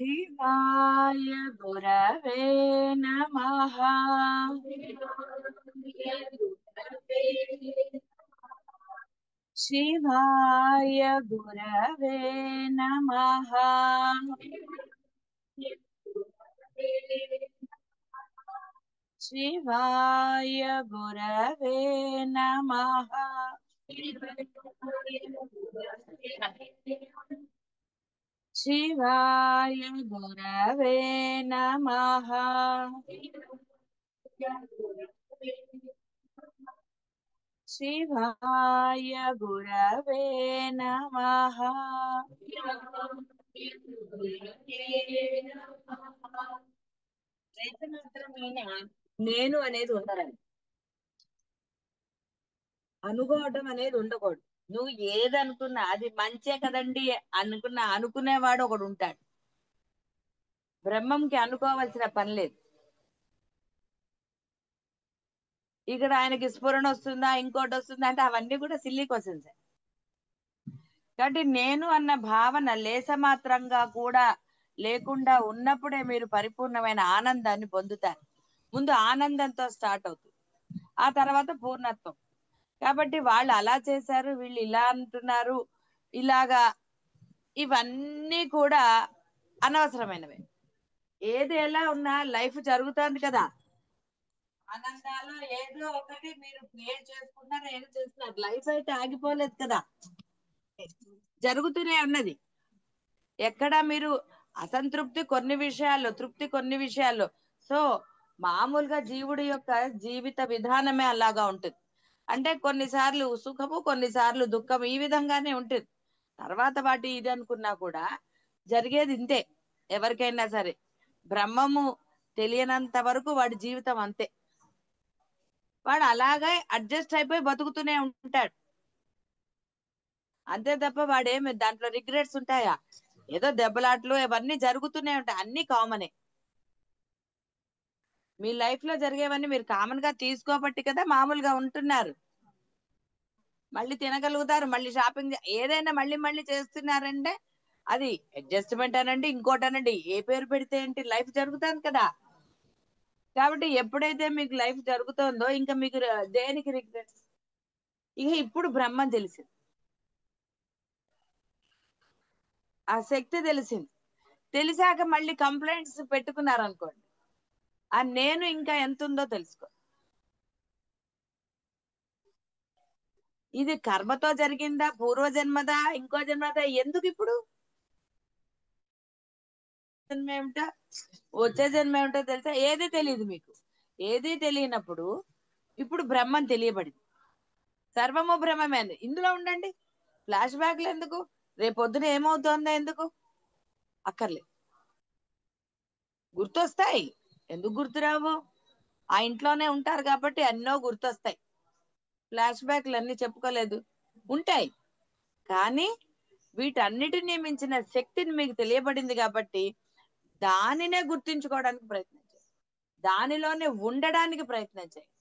शिवाय गुरवे नमः। शिवाय गुरवे नमः। शिवाय गुरवे नमः। शिवाय गुरवे नमः। शिवाय गुरवे नमः। ప్రయత్నమాత్రమైన నేను అనేది ఉండాలండి. అనుకోవటం అనేది ఉండకూడదు. నువ్వు ఏదనుకున్నా అది మంచే కదండి అనుకునేవాడు ఒకడు ఉంటాడు. బ్రహ్మంకి అనుకోవాల్సిన పని లేదు. ఇక్కడ ఆయనకి స్ఫురణ వస్తుందా ఇంకోటి వస్తుందా అంటే అవన్నీ కూడా సిల్లీ క్వశ్చన్స్. కాబట్టి నేను అన్న భావన లేసమాత్రంగా కూడా లేకుండా ఉన్నప్పుడే మీరు పరిపూర్ణమైన ఆనందాన్ని పొందుతారు. ముందు ఆనందంతో స్టార్ట్ అవుతుంది, ఆ తర్వాత పూర్ణత్వం. కాబట్టి వాళ్ళు అలా చేశారు, వీళ్ళు ఇలా అంటున్నారు, ఇలాగా ఇవన్నీ కూడా అనవసరమైనవి. ఏది ఎలా ఉన్నా లైఫ్ జరుగుతోంది కదా. ఆనందాలు ఏదో ఒకటి మీరు క్రియేట్ చేసుకుంటారు, ఏం చేస్తున్నారు, లైఫ్ అయితే ఆగిపోలేదు కదా, జరుగుతూనే ఉన్నది. ఎక్కడ మీరు అసంతృప్తి కొన్ని విషయాల్లో, తృప్తి కొన్ని విషయాల్లో. సో మామూలుగా జీవుడి యొక్క జీవిత విధానమే అలాగా ఉంటుంది. అంటే కొన్నిసార్లు సుఖము, కొన్నిసార్లు దుఃఖం, ఈ విధంగానే ఉంటుంది. తర్వాత వాటి ఇది అనుకున్నా కూడా జరిగేది ఇంతే. ఎవరికైనా సరే బ్రహ్మము తెలియనంత వరకు వాడి జీవితం అంతే. వాడు అలాగే అడ్జస్ట్ అయిపోయి బతుకుతూనే ఉంటాడు. అంతే తప్ప వాడేమి దాంట్లో రిగ్రెట్స్ ఉంటాయా? ఏదో దెబ్బలాట్లు ఇవన్నీ జరుగుతూనే ఉంటాయి, అన్ని కామనే. మీ లైఫ్ లో జరిగేవన్నీ మీరు కామన్ గా తీసుకోబట్టి కదా మామూలుగా ఉంటున్నారు. మళ్ళీ తినగలుగుతారు, మళ్ళీ షాపింగ్ ఏదైనా మళ్ళీ మళ్ళీ చేస్తున్నారంటే అది అడ్జస్ట్మెంట్ అనండి, ఇంకోటనండి, ఏ పేరు పెడితే ఏంటి, లైఫ్ జరుగుతుంది కదా. కాబట్టి ఎప్పుడైతే మీకు లైఫ్ జరుగుతుందో ఇంకా మీకు దేనికి రిగ్రెట్. ఇక ఇప్పుడు బ్రహ్మం తెలిసింది, ఆ శక్తి తెలిసింది. తెలిసాక మళ్ళీ కంప్లైంట్స్ పెట్టుకున్నారనుకోండి, ఆ నేను ఇంకా ఎంత ఉందో తెలుసుకో. ఇది కర్మతో జరిగిందా, పూర్వజన్మదా, ఇంకో జన్మదా, ఎందుకు ఇప్పుడు జన్మ ఏమిటో వచ్చే జన్మ ఏమిటో తెలుసా? ఏది తెలియదు మీకు. ఏది తెలియనప్పుడు ఇప్పుడు బ్రహ్మం తెలియబడింది. సర్వము బ్రహ్మమే అంది, ఇందులో ఉండండి. ఫ్లాష్ బ్యాక్లు ఎందుకు? రేపొద్దున ఏమవుతుందో ఎందుకు అక్కర్లేదు. గుర్తొస్తాయి, ఎందుకు గుర్తురావు? ఆ ఇంట్లోనే ఉంటారు కాబట్టి ఎన్నో గుర్తొస్తాయి. ఫ్లాష్ బ్యాక్లు అన్ని చెప్పుకోలేదు, ఉంటాయి. కానీ వీటన్నిటినీ మించిన శక్తిని మీకు తెలియబడింది కాబట్టి దానినే గుర్తించుకోవడానికి ప్రయత్నం చేయండి, దానిలోనే ఉండడానికి ప్రయత్నం చేయండి.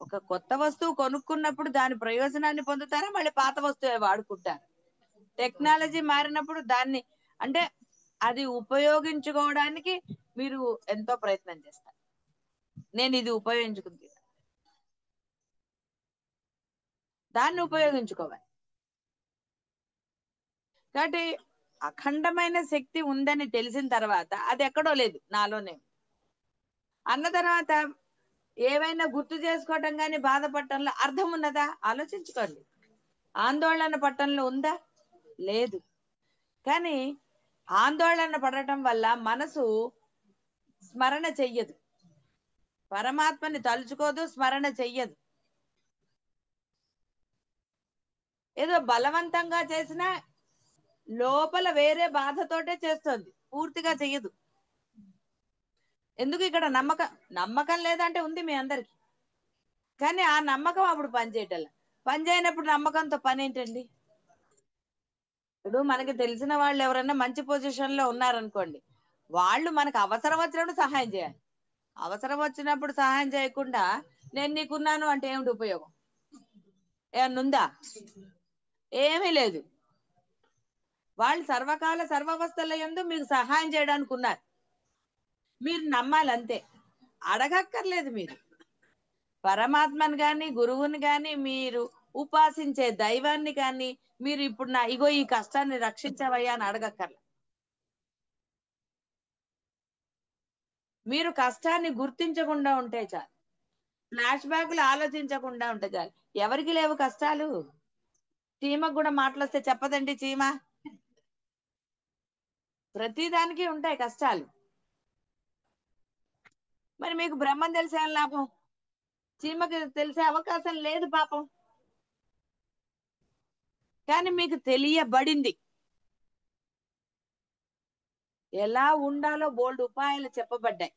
ఒక కొత్త వస్తువు కొనుక్కున్నప్పుడు దాని ప్రయోజనాన్ని పొందుతారా, మళ్ళీ పాత వస్తువే వాడుకుంటారు. టెక్నాలజీ మారినప్పుడు దాన్ని అంటే అది ఉపయోగించుకోవడానికి మీరు ఎంతో ప్రయత్నం చేస్తారు. నేను ఇది ఉపయోగించుకుంది, దాన్ని ఉపయోగించుకోవాలి. కాబట్టి అఖండమైన శక్తి ఉందని తెలిసిన తర్వాత అది ఎక్కడో లేదు, నాలోనే అన్న తర్వాత ఏవైనా గుర్తు చేసుకోవటం కానీ బాధపడటంలో అర్థం ఉన్నదా ఆలోచించుకోండి. ఆందోళన పట్టంలో ఉందా? లేదు. కానీ ఆందోళన పడటం వల్ల మనసు స్మరణ చెయ్యదు, పరమాత్మని తలుచుకోదు, స్మరణ చెయ్యదు. ఏదో బలవంతంగా చేసినా లోపల వేరే బాధతోటే చేస్తుంది, పూర్తిగా చెయ్యదు. ఎందుకు? ఇక్కడ నమ్మకం, నమ్మకం లేదంటే ఉంది మీ అందరికి. కానీ ఆ నమ్మకం అప్పుడు పనిచేయటం, పని చేయనప్పుడు నమ్మకంతో పని ఏంటండి? ఇప్పుడు మనకి తెలిసిన వాళ్ళు ఎవరైనా మంచి పొజిషన్ లో ఉన్నారనుకోండి, వాళ్ళు మనకు అవసరం వచ్చినప్పుడు సహాయం చేయాలి. అవసరం వచ్చినప్పుడు సహాయం చేయకుండా నేను నీకున్నాను అంటే ఏమిటి ఉపయోగం? ఏమన్నా ఉందా? ఏమీ లేదు. వాళ్ళు సర్వకాల సర్వావస్థల యందు మీకు సహాయం చేయడానికి ఉన్నారు. మీరు నమ్మాలంతే. అడగక్కర్లేదు మీరు. పరమాత్మని గాని, గురువుని గాని, మీరు ఉపాసించే దైవాన్ని గాని, మీరు ఇప్పుడు నా ఇగో ఈ కష్టాన్ని రక్షించవయ్యా అని అడగక్కర్ల. మీరు కష్టాన్ని గుర్తించకుండా ఉంటే చాలు. ఫ్లాష్ బ్యాక్లు ఆలోచించకుండా ఉంటే చాలు. ఎవరికి లేవు కష్టాలు? చీమకు కూడా మాటలొస్తే చెప్పదండి చీమ. ప్రతిదానికి ఉంటాయి కష్టాలు. మరి మీకు బ్రహ్మం తెలిసే లాభం? చీమకి తెలిసే అవకాశం లేదు పాపం. కానీ మీకు తెలియబడింది. ఎలా ఉండాలో బోల్డ్ ఉపాయాలు చెప్పబడ్డాయి.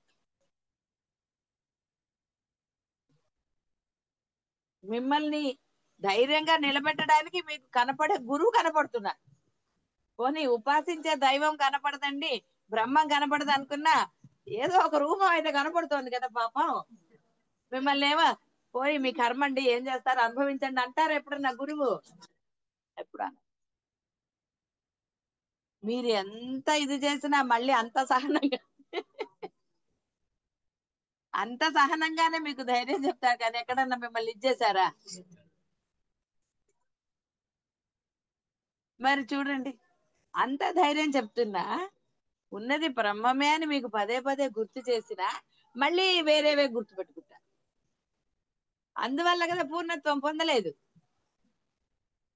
మిమ్మల్ని ధైర్యంగా నిలబెట్టడానికి మీకు కనపడే గురువు కనపడుతున్నారు. పోనీ ఉపాసించే దైవం కనపడదండి, బ్రహ్మం కనపడదు అనుకున్నా ఏదో ఒక రూపం అయితే కనపడుతోంది కదా పాపం. మిమ్మల్ని ఏమో పోయి మీ కర్మ అండి ఏం చేస్తారు అనుభవించండి అంటారు ఎప్పుడన్నా గురువు? ఎప్పుడు మీరు ఎంత ఇది చేసినా మళ్ళీ అంత సహనంగానే మీకు ధైర్యం చెప్తారు కానీ ఎక్కడన్నా మిమ్మల్ని ఇచ్చేసారా? మరి చూడండి, అంత ధైర్యం చెప్తున్నా ఉన్నది బ్రహ్మమే అని మీకు పదే పదే గుర్తు చేసినా మళ్ళీ వేరేవే గుర్తు పెట్టుకుంటారు. అందువల్ల కదా పూర్ణత్వం పొందలేదు.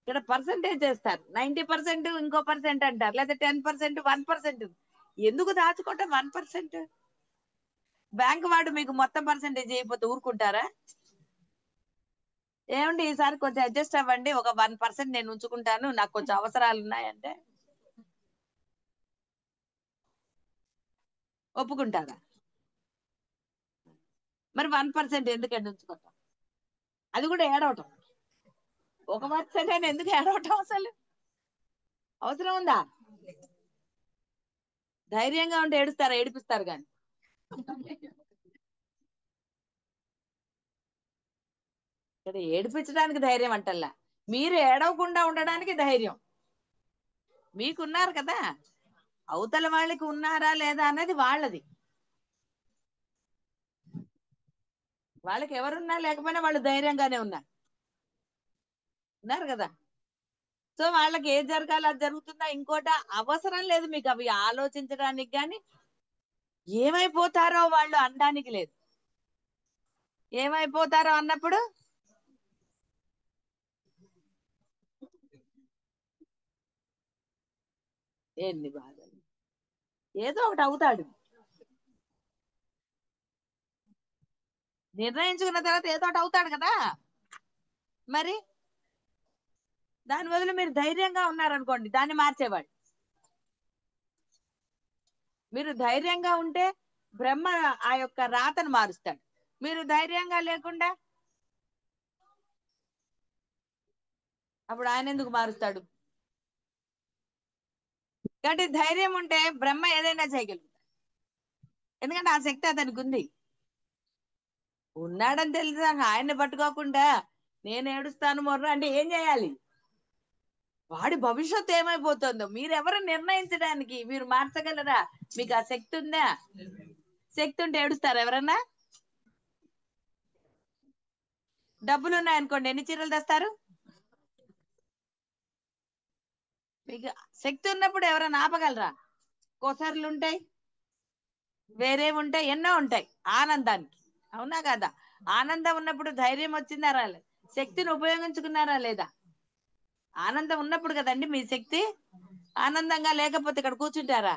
ఇక్కడ పర్సంటేజ్ చేస్తారు, 90% ఇంకో పర్సెంట్ అంటారు, లేదా 10%, 1%. ఎందుకు దాచుకోవటం 1%? బ్యాంక్ వాడు మీకు మొత్తం పర్సెంటేజ్ అయిపోతే ఊరుకుంటారా? ఏమండి ఈసారి కొంచెం అడ్జస్ట్ అవ్వండి, ఒక 1% నేను ఉంచుకుంటాను, నాకు కొంచెం అవసరాలు ఉన్నాయంటే ఒప్పుకుంటారా? మరి 1% ఎందుకండి ఉంచుకుంటాం? అది కూడా ఏడవటం. 1% అని ఎందుకు ఏడవటం అసలు? అవసరం ఉందా? ధైర్యంగా ఉంటే ఏడుస్తారా? ఏడిపిస్తారు కానీ. ఇక్కడ ఏడిపించడానికి ధైర్యం అంటల్లా, మీరు ఏడవకుండా ఉండడానికి ధైర్యం. మీకున్నారు కదా, అవతల వాళ్ళకి ఉన్నారా లేదా అన్నది వాళ్ళది. వాళ్ళకి ఎవరున్నా లేకపోయినా వాళ్ళు ధైర్యంగానే ఉన్నారు. ఉన్నారు కదా. సో వాళ్ళకి ఏది జరగాలి అది జరుగుతుందా ఇంకోట అవసరం లేదు మీకు అవి ఆలోచించడానికి కానీ. ఏమైపోతారో వాళ్ళు అనడానికి లేదు. ఏమైపోతారో అన్నప్పుడు ఏంది బాధలు? ఏదో ఒకటి అవుతాడు. నిర్ణయించుకున్న తర్వాత ఏదో ఒకటి అవుతాడు కదా. మరి దాని బదులు మీరు ధైర్యంగా ఉన్నారనుకోండి, దాన్ని మార్చేవాడు. మీరు ధైర్యంగా ఉంటే బ్రహ్మ ఆ యొక్క రాతను మారుస్తాడు. మీరు ధైర్యంగా లేకుండా అప్పుడు ఆయన ఎందుకు మారుస్తాడు? కాబట్టి ధైర్యం ఉంటే బ్రహ్మ ఏదైనా చేయగలుగుతాడు. ఎందుకంటే ఆ శక్తి అతనికి ఉంది. ఉన్నాడని తెలిసి ఆయన్ని పట్టుకోకుండా నేను ఏడుస్తాను మొర్ర అంటే ఏం చేయాలి? వాడి భవిష్యత్తు ఏమైపోతుందో మీరెవరు నిర్ణయించడానికి? మీరు మార్చగలరా? మీకు ఆ శక్తి ఉందా? శక్తి ఉంటే ఏడుస్తారా ఎవరన్నా? డబ్బులు ఉన్నాయనుకోండి, ఎన్ని చీరలు తెస్తారు? మీకు శక్తి ఉన్నప్పుడు ఎవరైనా ఆపగలరా? కొసర్లు ఉంటాయి, వేరే ఉంటాయి, ఎన్నో ఉంటాయి ఆనందానికి. అవునా కదా? ఆనందం ఉన్నప్పుడు ధైర్యం వచ్చిందా రాలేదు? శక్తిని ఉపయోగించుకున్నారా లేదా? ఆనందం ఉన్నప్పుడు కదండి మీ శక్తి. ఆనందంగా లేకపోతే ఇక్కడ కూర్చుంటారా?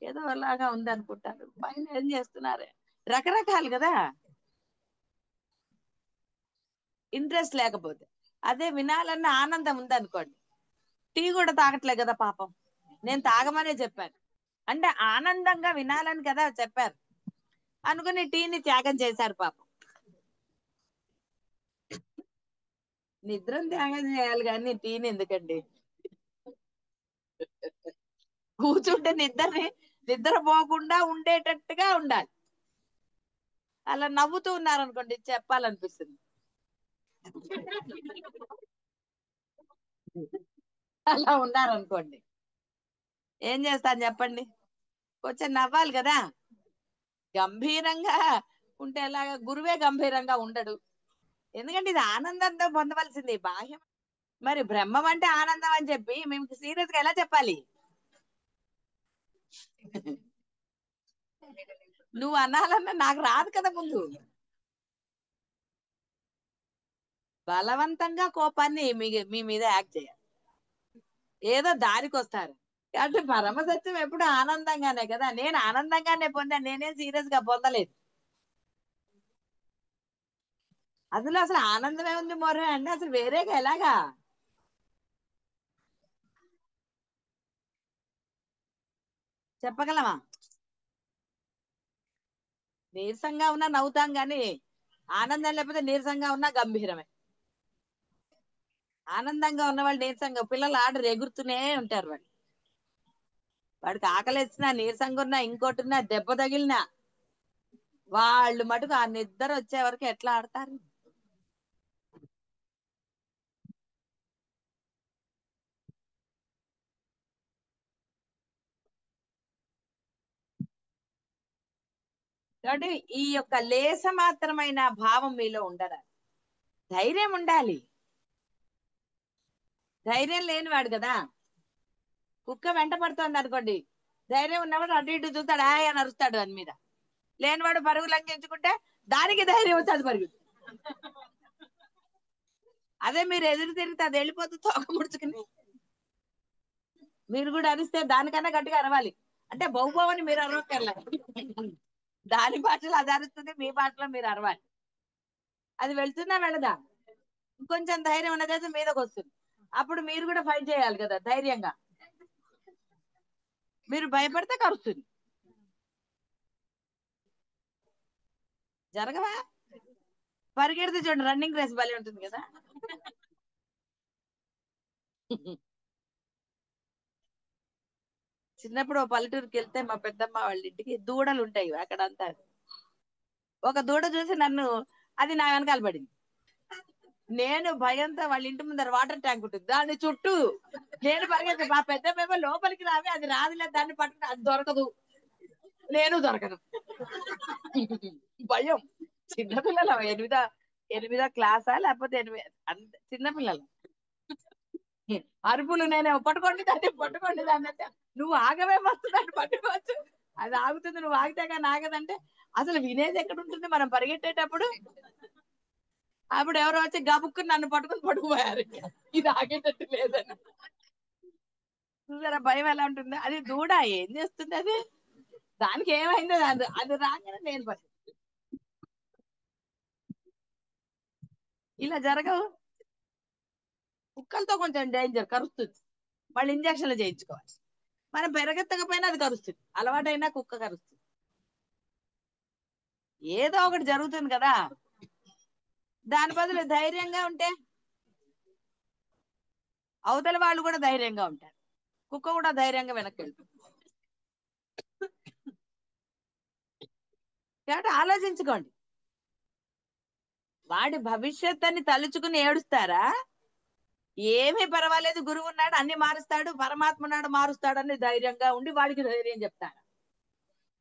ఏదో అలాగా ఉంది అనుకుంటారు, పైన ఏం చేస్తున్నారు? రకరకాలు కదా. ఇంట్రెస్ట్ లేకపోతే, అదే వినాలన్న ఆనందం ఉందనుకోండి, టీ కూడా తాగట్లే కదా పాపం. నేను తాగమనే చెప్పాను. అంటే ఆనందంగా వినాలని కదా చెప్పారు, అనుకుని టీని త్యాగం చేశారు పాపం. నిద్రను త్యాగం చేయాలి కానీ టీని ఎందుకండి? కూర్చుంటే నిద్రపోకుండా ఉండేటట్టుగా ఉండాలి. అలా నవ్వుతూ ఉన్నారనుకోండి చెప్పాలనిపిస్తుంది. అలా ఉన్నారనుకోండి ఏం చేస్తాను చెప్పండి? కొంచెం నవ్వాలి కదా. గంభీరంగా ఉంటే ఎలాగా? గురువే గంభీరంగా ఉండడు. ఎందుకంటే ఇది ఆనందంతో పొందవలసింది, బాహ్యం. మరి బ్రహ్మం అంటే ఆనందం అని చెప్పి మేము సీరియస్ గా ఎలా చెప్పాలి? నువ్వు అనాలన్నా నాకు రాదు కదా ముందు. బలవంతంగా కోపాన్ని మీ మీద యాక్ట్ చేయాలి. ఏదో దారికి వస్తారు. అంటే పరమ సత్యం ఎప్పుడు ఆనందంగానే కదా. నేను ఆనందంగానే పొందాను, నేనేం సీరియస్ గా పొందలేదు. అందులో అసలు ఆనందమే ఉంది మొర్ర అంటే అసలు వేరేగా ఎలాగా చెప్పగలమా? నీరసంగా ఉన్నా నవ్వుతాం గాని ఆనందం లేకపోతే నీరసంగా ఉన్నా గంభీరమే. ఆనందంగా ఉన్న వాళ్ళు నీరసంగా, పిల్లలు ఆడరు, ఎగురుతూనే ఉంటారు. వాడికి ఆకలేసినా, నీరసంగా ఉన్నా, ఇంకోటి ఉన్నా, దెబ్బ తగిలినా వాళ్ళు మటుకు ఆ నిద్ర వచ్చే వరకు ఎట్లా ఆడతారు? కాబట్టి ఈ యొక్క లేస మాత్రమైన భావం మీలో ఉండదు. ధైర్యం ఉండాలి. ధైర్యం లేనివాడు కదా. కుక్క వెంట పడుతోంది అనుకోండి, ధైర్యం ఉన్నవాడు అటు ఇటు చూస్తాడు, ఆయ్ అని అరుస్తాడు అని మీద. లేనివాడు పరుగు లంఘించుకుంటే దానికి ధైర్యం వచ్చి అది పరుగు. అదే మీరు ఎదురు తిరిగితే అది వెళ్ళిపోతుంది తోక ముడుచుకుని. మీరు కూడా అరిస్తే దానికన్నా గట్టిగా అరవాలి. అంటే బహుబవని మీరు అరవక్కర్లే, దాని భాషలో అది అరుస్తుంది, మీ భాషలో మీరు అరవాలి. అది వెళ్తున్నా వెళ్ళదా, ఇంకొంచెం ధైర్యం ఉన్నదైతే మీదకి వస్తుంది. అప్పుడు మీరు కూడా ఫైట్ చేయాలి కదా ధైర్యంగా. మీరు భయపడితే కరుస్తుంది. జరగవా? పరిగెడితే చూడండి, రన్నింగ్ రేస్ భలే ఉంటుంది కదా. చిన్నప్పుడు ఓ పల్లెటూరుకి వెళ్తే మా పెద్దమ్మ వాళ్ళ ఇంటికి దూడలు ఉంటాయి అక్కడ అంతా. ఒక దూడ చూసి నన్ను, అది నా వెనకాల పడింది. నేను భయంతో వాళ్ళ ఇంటి ముందర వాటర్ ట్యాంక్ ఉంటుంది దాని చుట్టూ నేను పరిగెత్తి, మా పెద్దమ్మేమో లోపలికి రావి, అది రాదులే, దాన్ని పట్టుకుని అది దొరకదు, నేను దొరకను. భయం. చిన్నపిల్లలు ఎనిమిదో క్లాసా లేకపోతే ఎనిమిది, అంత చిన్నపిల్లలు. అరుపులు, నేనే పట్టుకోండి దాన్ని, పట్టుకోండి దాన్ని అంటే, నువ్వు ఆగవే ఫస్ట్, దాన్ని పట్టుకోవచ్చు, అది ఆగుతుంది, నువ్వు ఆగితే కానీ ఆగదంటే. అసలు వినేది ఎక్కడ ఉంటుంది మనం పరిగెట్టేటప్పుడు. అప్పుడు ఎవరో వచ్చి గబుక్కుని నన్ను పట్టుకుని పట్టుకుపోయారు, ఇది ఆగేటట్టు లేదని. చూసారా భయం ఎలా ఉంటుంది? అది దూడ, ఏం చేస్తుంది అది, దానికి ఏమైందో అది అది రాగానే నేను ఇలా జరగవు. కుక్కలతో కొంచెం డేంజర్, కరుస్తుంది, వాళ్ళు ఇంజక్షన్లు చేయించుకోవాలి. మనం పెరగెత్తకపోయినా అది కరుస్తుంది, అలవాటైనా కుక్క కరుస్తుంది. ఏదో ఒకటి జరుగుతుంది కదా. దాని బదులు ధైర్యంగా ఉంటే అవతల వాళ్ళు కూడా ధైర్యంగా ఉంటారు, కుక్క కూడా ధైర్యంగా వెనక్కి వెళ్తుంది. కాబట్టి ఆలోచించుకోండి. వాడి భవిష్యత్ అని తలుచుకుని ఏడుస్తారా? ఏమీ పర్వాలేదు, గురువు ఉన్నాడు అన్ని మారుస్తాడు, పరమాత్మ ఉన్నాడు మారుస్తాడు అని ధైర్యంగా ఉండి వాడికి ధైర్యం చెప్తారు.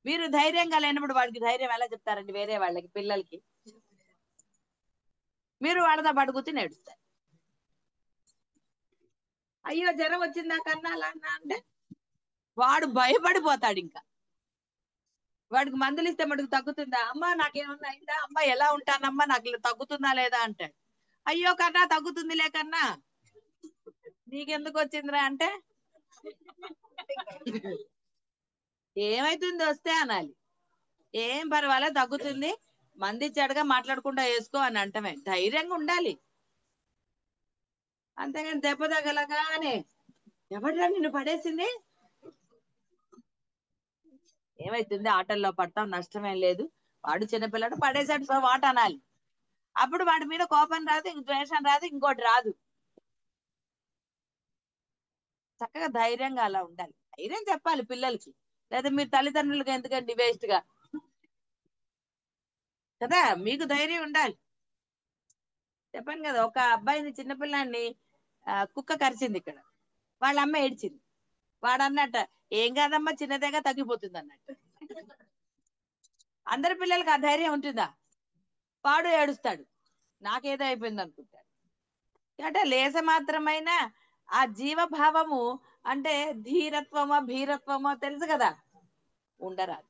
మీరు ధైర్యంగా లేనప్పుడు వాడికి ధైర్యం ఎలా చెప్తారండి? వేరే వాళ్ళకి, పిల్లలకి. మీరు వాళ్ళతో పాటు కూర్చుని ఏడుస్తారు. అయ్యో జ్వరం వచ్చిందా కన్నా అలా అన్నా అంటే వాడు భయపడిపోతాడు ఇంకా. వాడికి మందులు ఇస్తే మటుకు తగ్గుతుందా, అమ్మా నాకేమన్నా అయిందా, అమ్మా ఎలా ఉంటానమ్మా, నాకు ఇలా తగ్గుతుందా లేదా అంటాడు. అయ్యో కన్నా తగ్గుతుందిలే కన్నా, నీకెందుకు వచ్చిందిరా అంటే ఏమైతుంది వస్తే అనాలి. ఏం పర్వాలేదు తగ్గుతుంది, మంది చెడగా మాట్లాడకుండా వేసుకో అని అంటమే, ధైర్యంగా ఉండాలి. అంతేగాని దెబ్బ తగలగానే ఎవడ్రా నిన్ను పడేసింది, ఏమైతుంది, ఆటల్లో పడతాం, నష్టమేం లేదు, వాడు చిన్నపిల్లడు పడేసాడు సో వాట అనాలి. అప్పుడు వాడి మీద కోపం రాదు, ఇంక ద్వేషం రాదు, ఇంకోటి రాదు. చక్కగా ధైర్యంగా అలా ఉండాలి. ధైర్యం చెప్పాలి పిల్లలకి, లేదా మీరు తల్లిదండ్రులుగా ఎందుకండి వేస్ట్ గా కదా. మీకు ధైర్యం ఉండాలి. చెప్పాను కదా, ఒక అబ్బాయిని, చిన్నపిల్లాన్ని కుక్క కరిచింది ఇక్కడ, వాళ్ళ అమ్మ ఏడ్చింది. వాడు అన్నట్ట, ఏం కాదమ్మా చిన్నదేగా తగ్గిపోతుంది అన్నట్టు. అందరి పిల్లలకి ఆ ధైర్యం ఉంటుందా? వాడు ఏడుస్తాడు, నాకేదో అయిపోయింది అనుకుంటాడు. అంటే లేస మాత్రమైన ఆ జీవభావము, అంటే ధీరత్వమో భీరత్వమో తెలుసు కదా, ఉండరాదు.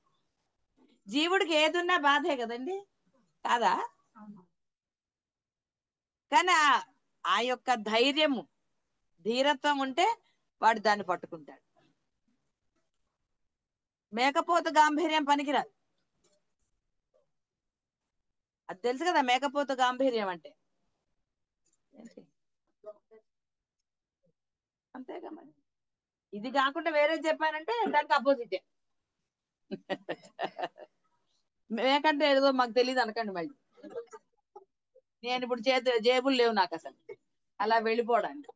జీవుడికి ఏదున్నా బాధే కదండి, కాదా? కానీ ఆ యొక్క ధైర్యము ధీరత్వం ఉంటే వాడు దాన్ని పట్టుకుంటాడు. మేకపోతు గాంభీర్యం పనికిరాదు. అది తెలుసు కదా మేకపోతు గాంభీర్యం అంటే. అంతేగా మరి. ఇది కాకుండా వేరే చెప్పానంటే దానికి అపోజిటే. మేకంటే ఏదో మాకు తెలియదు అనకండి మళ్ళీ. నేను ఇప్పుడు జేబులు లేవు నాకు అసలు అలా వెళ్ళిపోవడానికి.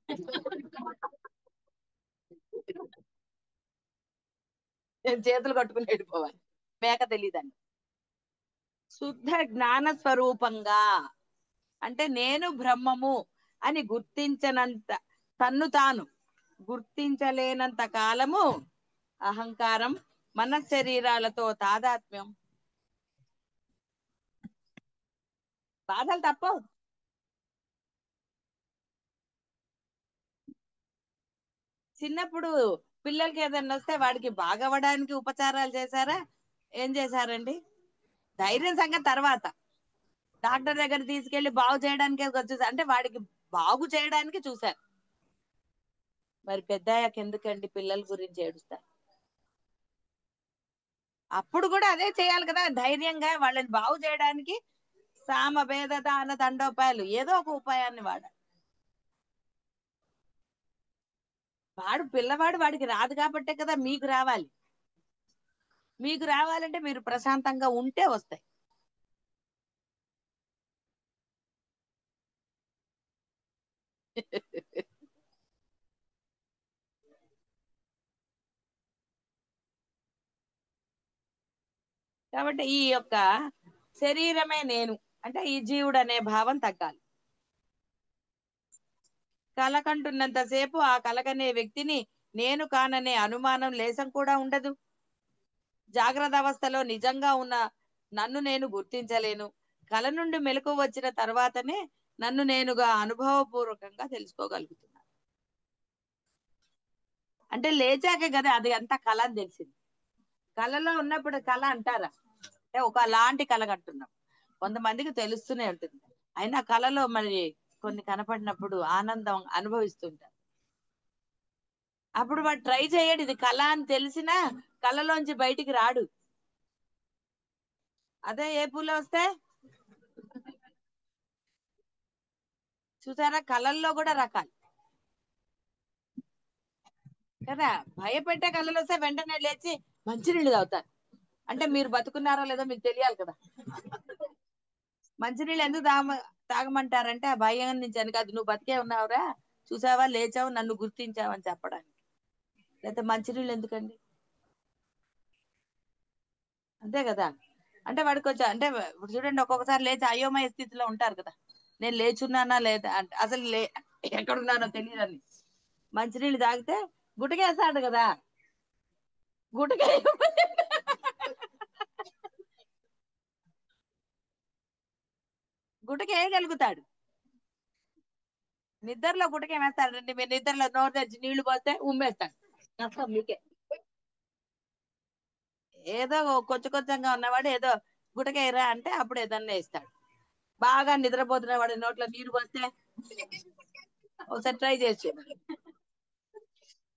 నేను చేతులు కట్టుకుని వెళ్ళిపోవాలి. మేక తెలియదండి. శుద్ధ జ్ఞాన స్వరూపంగా, అంటే నేను బ్రహ్మము అని గుర్తించనంత, తన్ను తాను గుర్తించలేనంత కాలము అహంకారం మనశరీరాలతో తాదాత్మ్యం, బాధలు తప్పవు. చిన్నప్పుడు పిల్లలకి ఏదైనా వస్తే వాడికి బాగవడానికి ఉపచారాలు చేశారా, ఏం చేశారండి? ధైర్యం సంగతి తర్వాత, డాక్టర్ దగ్గర తీసుకెళ్లి బాగు చేయడానికి వచ్చేసి అంటే వాడికి బాగు చేయడానికి చూశారు. మరి పెద్దయ్యాక ఎందుకండి పిల్లల గురించి ఏడుస్తారు? అప్పుడు కూడా అదే చేయాలి కదా, ధైర్యంగా వాళ్ళని బాగు చేయడానికి సామ భేద దాన దండోపాయాలు ఏదో ఒక ఉపాయాన్ని వాడు పిల్లవాడు, వాడికి రాదు కాబట్టే కదా మీకు రావాలి. మీకు రావాలంటే మీరు ప్రశాంతంగా ఉంటే వస్తాయి. కాబట్టి ఈ యొక్క శరీరమే నేను, అంటే ఈ జీవుడు అనే భావం తగ్గాలి. కలకంటున్నంతసేపు ఆ కలకనే వ్యక్తిని నేను కాననే అనుమానం లేసం కూడా ఉండదు. జాగ్రత్త అవస్థలో నిజంగా ఉన్న నన్ను నేను గుర్తించలేను. కల నుండి మెలకు వచ్చిన తర్వాతనే నన్ను నేనుగా అనుభవపూర్వకంగా తెలుసుకోగలుగుతున్నాను. అంటే లేచాకే కదా అది అంతా కళ అని తెలిసింది. కళలో ఉన్నప్పుడు కళ అంటారా? అంటే ఒక లాంటి కళ కంటున్నాం, కొంతమందికి తెలుస్తూనే ఉంటుంది. అయినా కళలో మరి కొన్ని కనపడినప్పుడు ఆనందం అనుభవిస్తుంటారు. అప్పుడు వాడు ట్రై చేయడు, ఇది కళ అని తెలిసినా కళలోంచి బయటికి రాడు. అదే ఏ పూలు వస్తే చూసారా, కళల్లో కూడా రకాలు కదా. భయపెట్టే కళలు వస్తే వెంటనే లేచి మంచినీళ్ళు తాగుతారు. అంటే మీరు బతుకున్నారో లేదో మీకు తెలియాలి కదా. మంచినీళ్ళు ఎందుకు తాగమంటారంటే ఆ భయం నుంచి అని కాదు, నువ్వు బతికే ఉన్నావురా, చూసావా లేచావు నన్ను గుర్తించావు అని చెప్పడానికి. లేకపోతే మంచినీళ్ళు ఎందుకండి? అంతే కదా. అంటే వాడికి వచ్చా అంటే ఇప్పుడు చూడండి, ఒక్కొక్కసారి లేచి అయోమయ స్థితిలో ఉంటారు కదా, నేను లేచున్నానా లేదా అంటే అసలు ఎక్కడున్నానో తెలియదని మంచినీళ్ళు తాగితే గుటకేస్తాడు కదా. గుటకే గుటకేయగలుగుతాడు. నిద్రలో గుటకేమేస్తాడండి? మీరు నిద్రలో నోరు తెరిచి నీళ్లు పోస్తే ఉమ్మేస్తాడు. కష్టం మీకే. ఏదో కొంచెం కొంచెంగా ఉన్నవాడు ఏదో గుటకేయరా అంటే అప్పుడు ఏదన్నా ఇస్తాడు. బాగా నిద్రపోతున్న వాడి నోట్లో నీళ్లు పోస్తే ఒకసారి ట్రై చేసి చూడండి.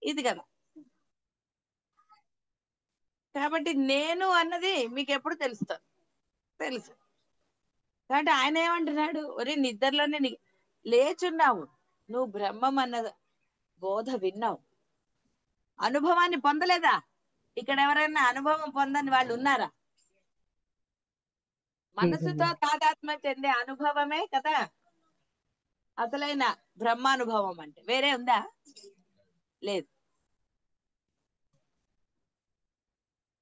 ఇది కదా. కాబట్టి నేను అన్నది మీకు ఎప్పుడు తెలుస్తుంది? తెలుసు. కాబట్టి ఆయన ఏమంటున్నాడు, ఒరే నిద్రలోనే లేచున్నావు, నువ్వు బ్రహ్మం అన్న బోధ విన్నావు, అనుభవాన్ని పొందలేదా? ఇక్కడ ఎవరైనా అనుభవం పొందని వాళ్ళు ఉన్నారా? మనసుతో తాదాత్మ్యం చెందే అనుభవమే కదా అసలైన బ్రహ్మానుభవం. అంటే వేరే ఉందా? లేదు.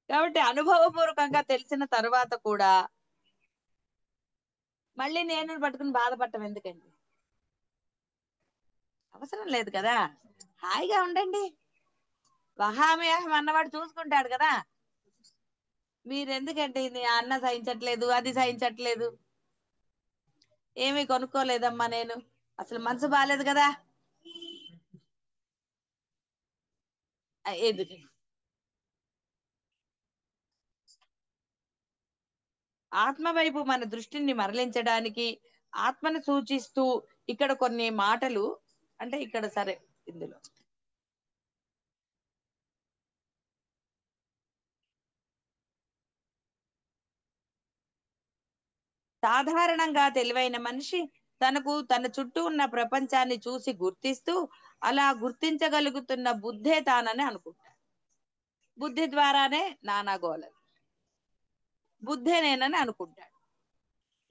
కాబట్టి అనుభవపూర్వకంగా తెలిసిన తర్వాత కూడా మళ్ళీ నేను పట్టుకుని బాధపడటం ఎందుకండి? అవసరం లేదు కదా. హాయిగా ఉండండి. వహామ్యహం అన్నవాడు చూసుకుంటాడు కదా. మీరెందుకంటే ఇది అన్న సహించట్లేదు, అది సహించట్లేదు, ఏమీ కొనుక్కోలేదమ్మా నేను, అసలు మనసు బాలేదు కదా. ఎందుకు? ఆత్మ వైపు మన దృష్టిని మరలించడానికి ఆత్మను సూచిస్తూ ఇక్కడ కొన్ని మాటలు, అంటే ఇక్కడ సరే ఇందులో సాధారణంగా తెలివైన మనిషి తనకు తన చుట్టూ ఉన్న ప్రపంచాన్ని చూసి గుర్తిస్తూ అలా గుర్తించగలుగుతున్న బుద్ధే తానని అనుకుంటాడు. బుద్ధి ద్వారానే నానాగోలలు, బుద్ధే నేనని అనుకుంటాడు.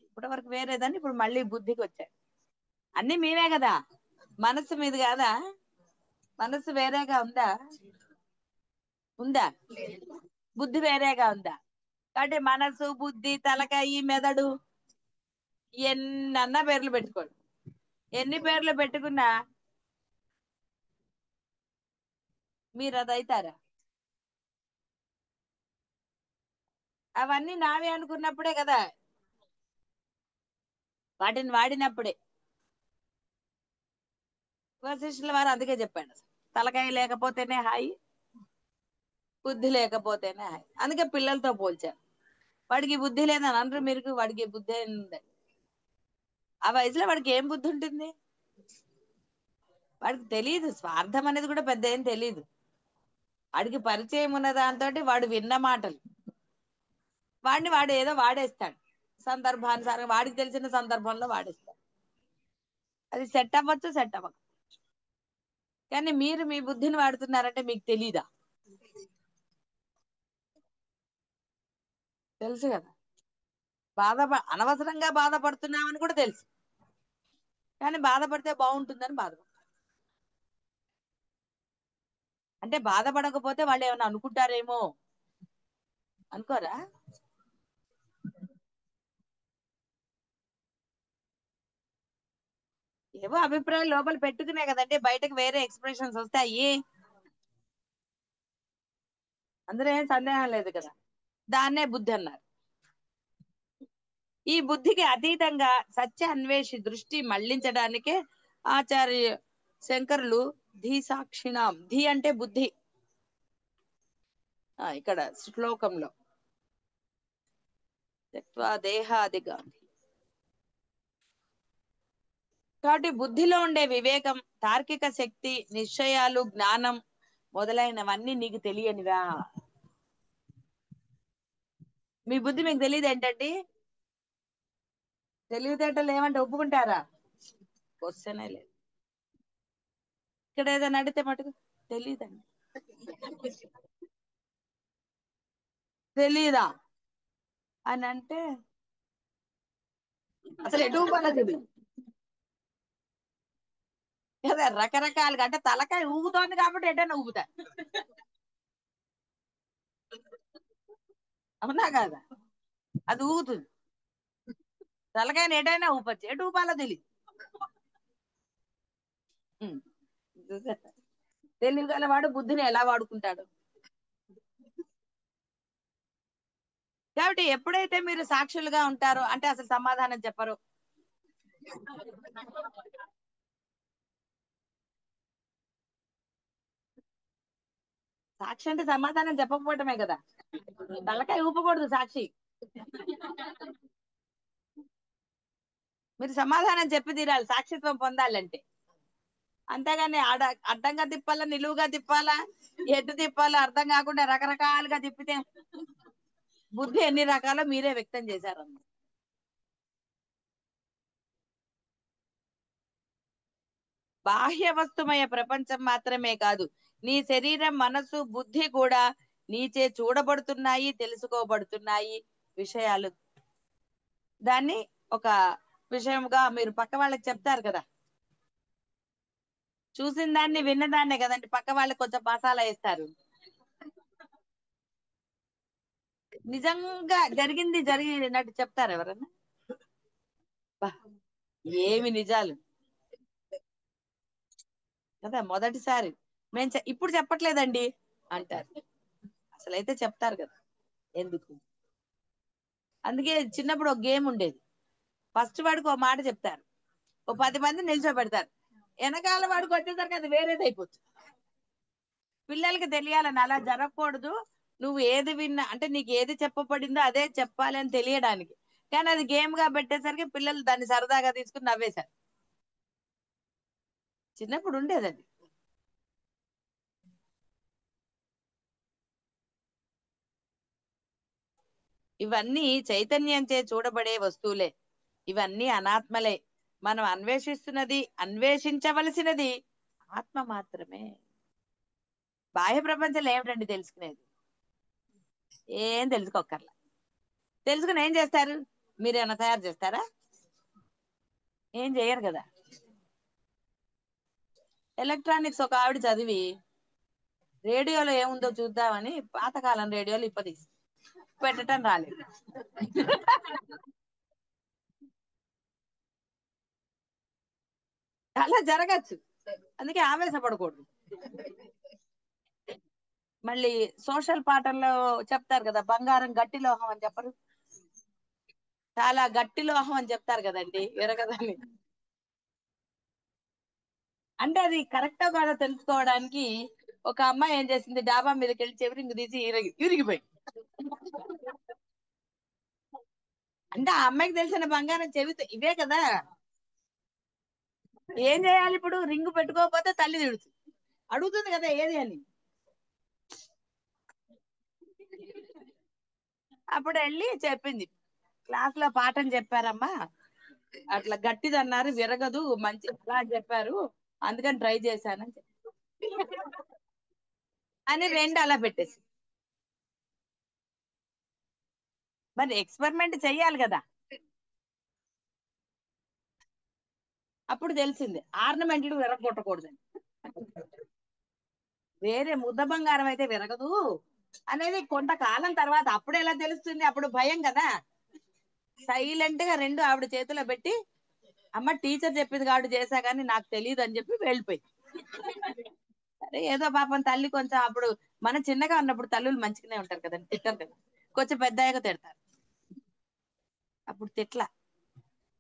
ఇప్పటి వరకు వేరేదని ఇప్పుడు మళ్ళీ బుద్ధికి వచ్చాడు. అన్ని మేమే కదా, మనసు మీద కాదా? మనసు వేరేగా ఉందా? ఉందా? బుద్ధి వేరేగా ఉందా? కాబట్టి మనసు, బుద్ధి, తలకాయి, మెదడు, ఎన్నన్నా పేర్లు పెట్టుకోండి. ఎన్ని పేర్లు పెట్టుకున్నా మీరు అది అవుతారా? అవన్నీ నావే అనుకున్నప్పుడే కదా, వాటిని వాడినప్పుడే. వశిష్ఠుల వారు అందుకే చెప్పాడు, తలకాయ లేకపోతేనే హాయి, బుద్ధి లేకపోతేనే హాయి. అందుకే పిల్లలతో పోల్చారు. వాడికి బుద్ధి లేదని అనరు మీరు, వాడికి బుద్ధి ఉంది. ఆ వయసులో వాడికి ఏం బుద్ధి ఉంటుంది? వాడికి తెలియదు, స్వార్థం అనేది కూడా పెద్ద ఏం తెలియదు. వాడికి పరిచయం ఉన్న దాంతో వాడు విన్న మాటలు, వాడిని వాడు ఏదో వాడేస్తాడు, సందర్భానుసారం వాడికి తెలిసిన సందర్భంలో వాడేస్తాడు. అది సెట్ అవ్వచ్చు, సెట్ అవ్వక. కానీ మీరు మీ బుద్ధిని వాడుతున్నారంటే మీకు తెలీదా? తెలుసు కదా. అనవసరంగా బాధపడుతున్నామని కూడా తెలుసు, కానీ బాధపడితే బాగుంటుందని బాధపడతారు. అంటే బాధపడకపోతే వాళ్ళు ఏమైనా అనుకుంటారేమో అనుకోరా? ఏవో అభిప్రాయాలు లోపల పెట్టుకునే కదంటే బయటకు వేరే ఎక్స్ప్రెషన్స్ వస్తాయి. అందులో ఏం సందేహం లేదు కదా. దాన్నే బుద్ధి అన్నారు. ఈ బుద్ధికి అతీతంగా సత్య అన్వేషి దృష్టి మళ్లించడానికే ఆచార్య శంకరులు ధీ సాక్షిణాం, ధీ అంటే బుద్ధి, ఇక్కడ శ్లోకంలో త్యక్త్వా దేహాదిగా. కాబట్టి బుద్ధిలో ఉండే వివేకం, తార్కిక శక్తి, నిశ్చయాలు, జ్ఞానం మొదలైనవన్నీ నీకు తెలియనివా? మీ బుద్ధి మీకు తెలియదు ఏంటండి? తెలివితేటలు ఏమంటే ఒప్పుకుంటారా? క్వశ్చనే లేదు. ఇక్కడ ఏదైనా అడిగితే మటుకు తెలియదండి. తెలీదా అని అంటే అసలు ఎటు ఊపాలో తెలియదు కదా. రకరకాలుగా అంటే తలకాయ ఊగుతోంది కాబట్టి ఎటైనా ఊగుతా, అవునా కాదా? అది ఊగుతుంది, తలకాయని ఎటైనా ఊపచ్చు, ఎటు ఊపాలో తెలియదు. ఉం. చూసారా? తెలివి గలవాడు బుద్ధిని ఎలా వాడుకుంటాడు. కాబట్టి ఎప్పుడైతే మీరు సాక్షులుగా ఉంటారో అంటే అసలు సమాధానం చెప్పరు. సాక్షి అంటే సమాధానం చెప్పకపోవటమే కదా. తలకాయ ఊపకూడదు సాక్షి, మీరు సమాధానం చెప్పి తీరాలి సాక్షిత్వం పొందాలంటే. అంతేగాని అడ్డంగా తిప్పాలా, నిలువుగా తిప్పాలా, ఎటు తిప్పాలో అర్థం కాకుండా రకరకాలుగా తిప్పితే బుద్ధి ఎన్ని రకాలో మీరే వ్యక్తం చేశారన్న. బాహ్య వస్తుమయ ప్రపంచం మాత్రమే కాదు, నీ శరీరం, మనసు, బుద్ధి కూడా నీచే చూడబడుతున్నాయి, తెలుసుకోబడుతున్నాయి విషయాలు. దాన్ని ఒక విషయంగా మీరు పక్క వాళ్ళకి చెప్తారు కదా. చూసిన దాన్ని విన్నదాన్నే కదండి పక్క వాళ్ళకి కొంచెం మసాలా వేస్తారు. నిజంగా జరిగింది జరిగినట్టు చెప్తారు ఎవరన్నా? బా, ఏమి నిజాలు కదా. మొదటిసారి ఇప్పుడు చెప్పట్లేదండి, అంటారు. అసలైతే చెప్తారు కదా ఎందుకు. అందుకే చిన్నప్పుడు ఒక గేమ్ ఉండేది. ఫస్ట్ వాడికి ఒక మాట చెప్తారు, ఓ 10 మంది నిల్చోబెడతారు, వెనకాల వాడికి వచ్చేసరికి అది వేరేది అయిపోతుంది. పిల్లలకి తెలియాలని అలా జరగకూడదు. నువ్వు ఏది విన్నా అంటే నీకు ఏది చెప్పబడిందో అదే చెప్పాలి అని తెలియడానికి. కానీ అది గేమ్ గా పెట్టేసరికి పిల్లలు దాన్ని సరదాగా తీసుకుని నవ్వేశారు. చిన్నప్పుడు ఉండేది అది. ఇవన్నీ చైతన్యంచే చూడబడే వస్తువులే. ఇవన్నీ అనాత్మలే. మనం అన్వేషించవలసినది ఆత్మ మాత్రమే. బాహ్య ప్రపంచంలో ఏమిటండి తెలుసుకునేది? ఏం తెలుసుకోకర్లా. తెలుసుకుని ఏం చేస్తారు? మీరేమైనా తయారు చేస్తారా? ఏం చేయరు కదా. ఎలక్ట్రానిక్స్ ఒక ఆవిడ చదివి రేడియోలో ఏముందో చూద్దామని పాతకాలం రేడియోలు ఇప్పదీసి పెట్టడం రాలేదు. అలా జరగచ్చు. అందుకే ఆవేశపడకూడదు. మళ్ళీ సోషల్ పాఠంలో చెప్తారు కదా, బంగారం గట్టి లోహం అని చెప్పరు, చాలా గట్టి లోహం అని చెప్తారు కదండి, ఎరగదని. అంటే అది కరెక్టో కాదో తెలుసుకోవడానికి ఒక అమ్మాయి ఏం చేసింది, డాబా మీదకి వెళ్ళి చెవిరింగు తీసి ఇరిగిపోయి. అంటే ఆ అమ్మాయికి తెలిసిన బంగారం చెవితో ఇవే కదా. ఏం చేయాలి ఇప్పుడు? రింగు పెట్టుకోకపోతే తల్లి తిడుతుంది, అడుగుతుంది కదా ఏది అని. అప్పుడు వెళ్ళి చెప్పింది, క్లాస్ లో పాఠం చెప్పారమ్మా, అట్లా గట్టిది అన్నారు, విరగదు, మంచి అలా అని చెప్పారు, అందుకని ట్రై చేశానని అని రెండు అలా పెట్టేసి. మరి ఎక్స్పెరిమెంట్ చెయ్యాలి కదా. అప్పుడు తెలిసింది ఆర్నమెంట్లు విరగొట్టకూడదని. వేరే ముద్ద బంగారం అయితే విరగదు అనేది కొంతకాలం తర్వాత. అప్పుడు ఎలా తెలుస్తుంది? అప్పుడు భయం కదా. సైలెంట్ గా రెండు ఆవిడ చేతిలో పెట్టి, అమ్మ టీచర్ చెప్పింది కాబట్టి చేశా కానీ నాకు తెలియదు అని చెప్పి వెళ్ళిపోయి. సరే ఏదో పాపం తల్లి కొంచెం అప్పుడు, మన చిన్నగా ఉన్నప్పుడు తల్లులు మంచిగానే ఉంటారు కదండి, తిట్టారు కదా. కొంచెం పెద్దయ్యాక తిడతారు. అప్పుడు తిట్ల,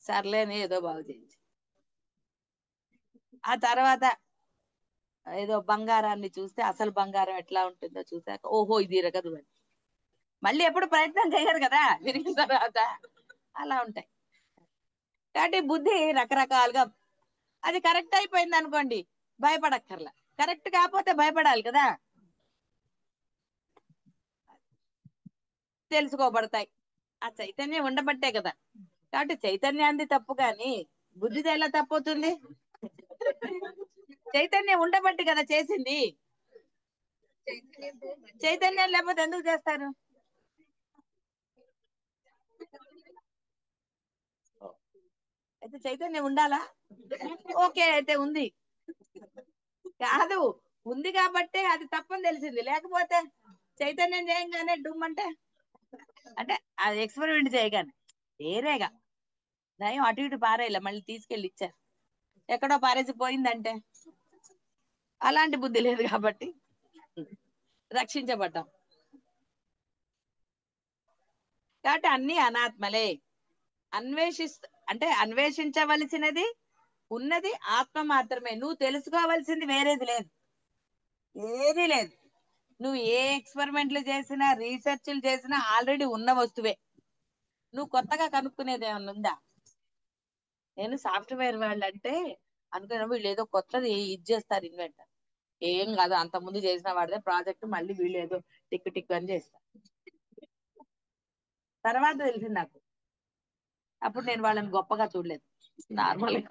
సర్లేని ఏదో బాగు చేయించి. ఆ తర్వాత ఏదో బంగారాన్ని చూస్తే అసలు బంగారం ఎట్లా ఉంటుందో చూసాక, ఓహో ఇది ఇరగదు అని. మళ్ళీ ఎప్పుడు ప్రయత్నం చేయరు కదా విరిగిన తర్వాత. అలా ఉంటాయి. కాబట్టి బుద్ధి రకరకాలుగా. అది కరెక్ట్ అయిపోయింది అనుకోండి, భయపడక్కర్లా. కరెక్ట్ కాకపోతే భయపడాలి కదా. తెలుసుకోబడతాయి. ఆ చైతన్యం ఉండబట్టే కదా. కాబట్టి చైతన్యాన్ని తప్పు కానీ బుద్ధిది ఎలా తప్పుతుంది? చైతన్యం ఉండబట్టి కదా చేసింది. చైతన్యం లేకపోతే ఎందుకు చేస్తారు? అయితే చైతన్యం ఉండాలా? ఓకే అయితే ఉంది. కాదు, ఉంది కాబట్టే అది తప్పని తెలిసింది. లేకపోతే చైతన్యం చేయంగానే డుమ్ అంటే అది ఎక్స్పెరిమెంట్ చేయగానే వేరేగా నయం అటు ఇటు పారేయాల, మళ్ళీ తీసుకెళ్ళి ఇచ్చారు. ఎక్కడో పారేసి పోయిందంటే అలాంటి బుద్ధి లేదు కాబట్టి రక్షించబడ్డాం. కాబట్టి అన్ని అనాత్మలే. అంటే అన్వేషించవలసినది ఉన్నది ఆత్మ మాత్రమే. నువ్వు తెలుసుకోవలసింది వేరేది లేదు, ఏది లేదు. నువ్వు ఏ ఎక్స్పెరిమెంట్లు చేసినా రీసెర్చ్లు చేసినా ఆల్రెడీ ఉన్న వస్తువే. నువ్వు కొత్తగా కనుక్కునేది ఏమన్నా ఉందా? నేను సాఫ్ట్వేర్ వాళ్ళు అంటే అనుకున్నా, వీళ్ళు ఏదో కొత్తది ఇది చేస్తారు, ఇన్వెంటర్. ఏం కాదు, అంత ముందు చేసిన వాడిదే ప్రాజెక్ట్, మళ్ళీ వీళ్ళు ఏదో టిక్ టిక్ అని చేస్తారు. తర్వాత తెలిసింది నాకు. అప్పుడు నేను వాళ్ళని గొప్పగా చూడలేదు, నార్మల్ గా.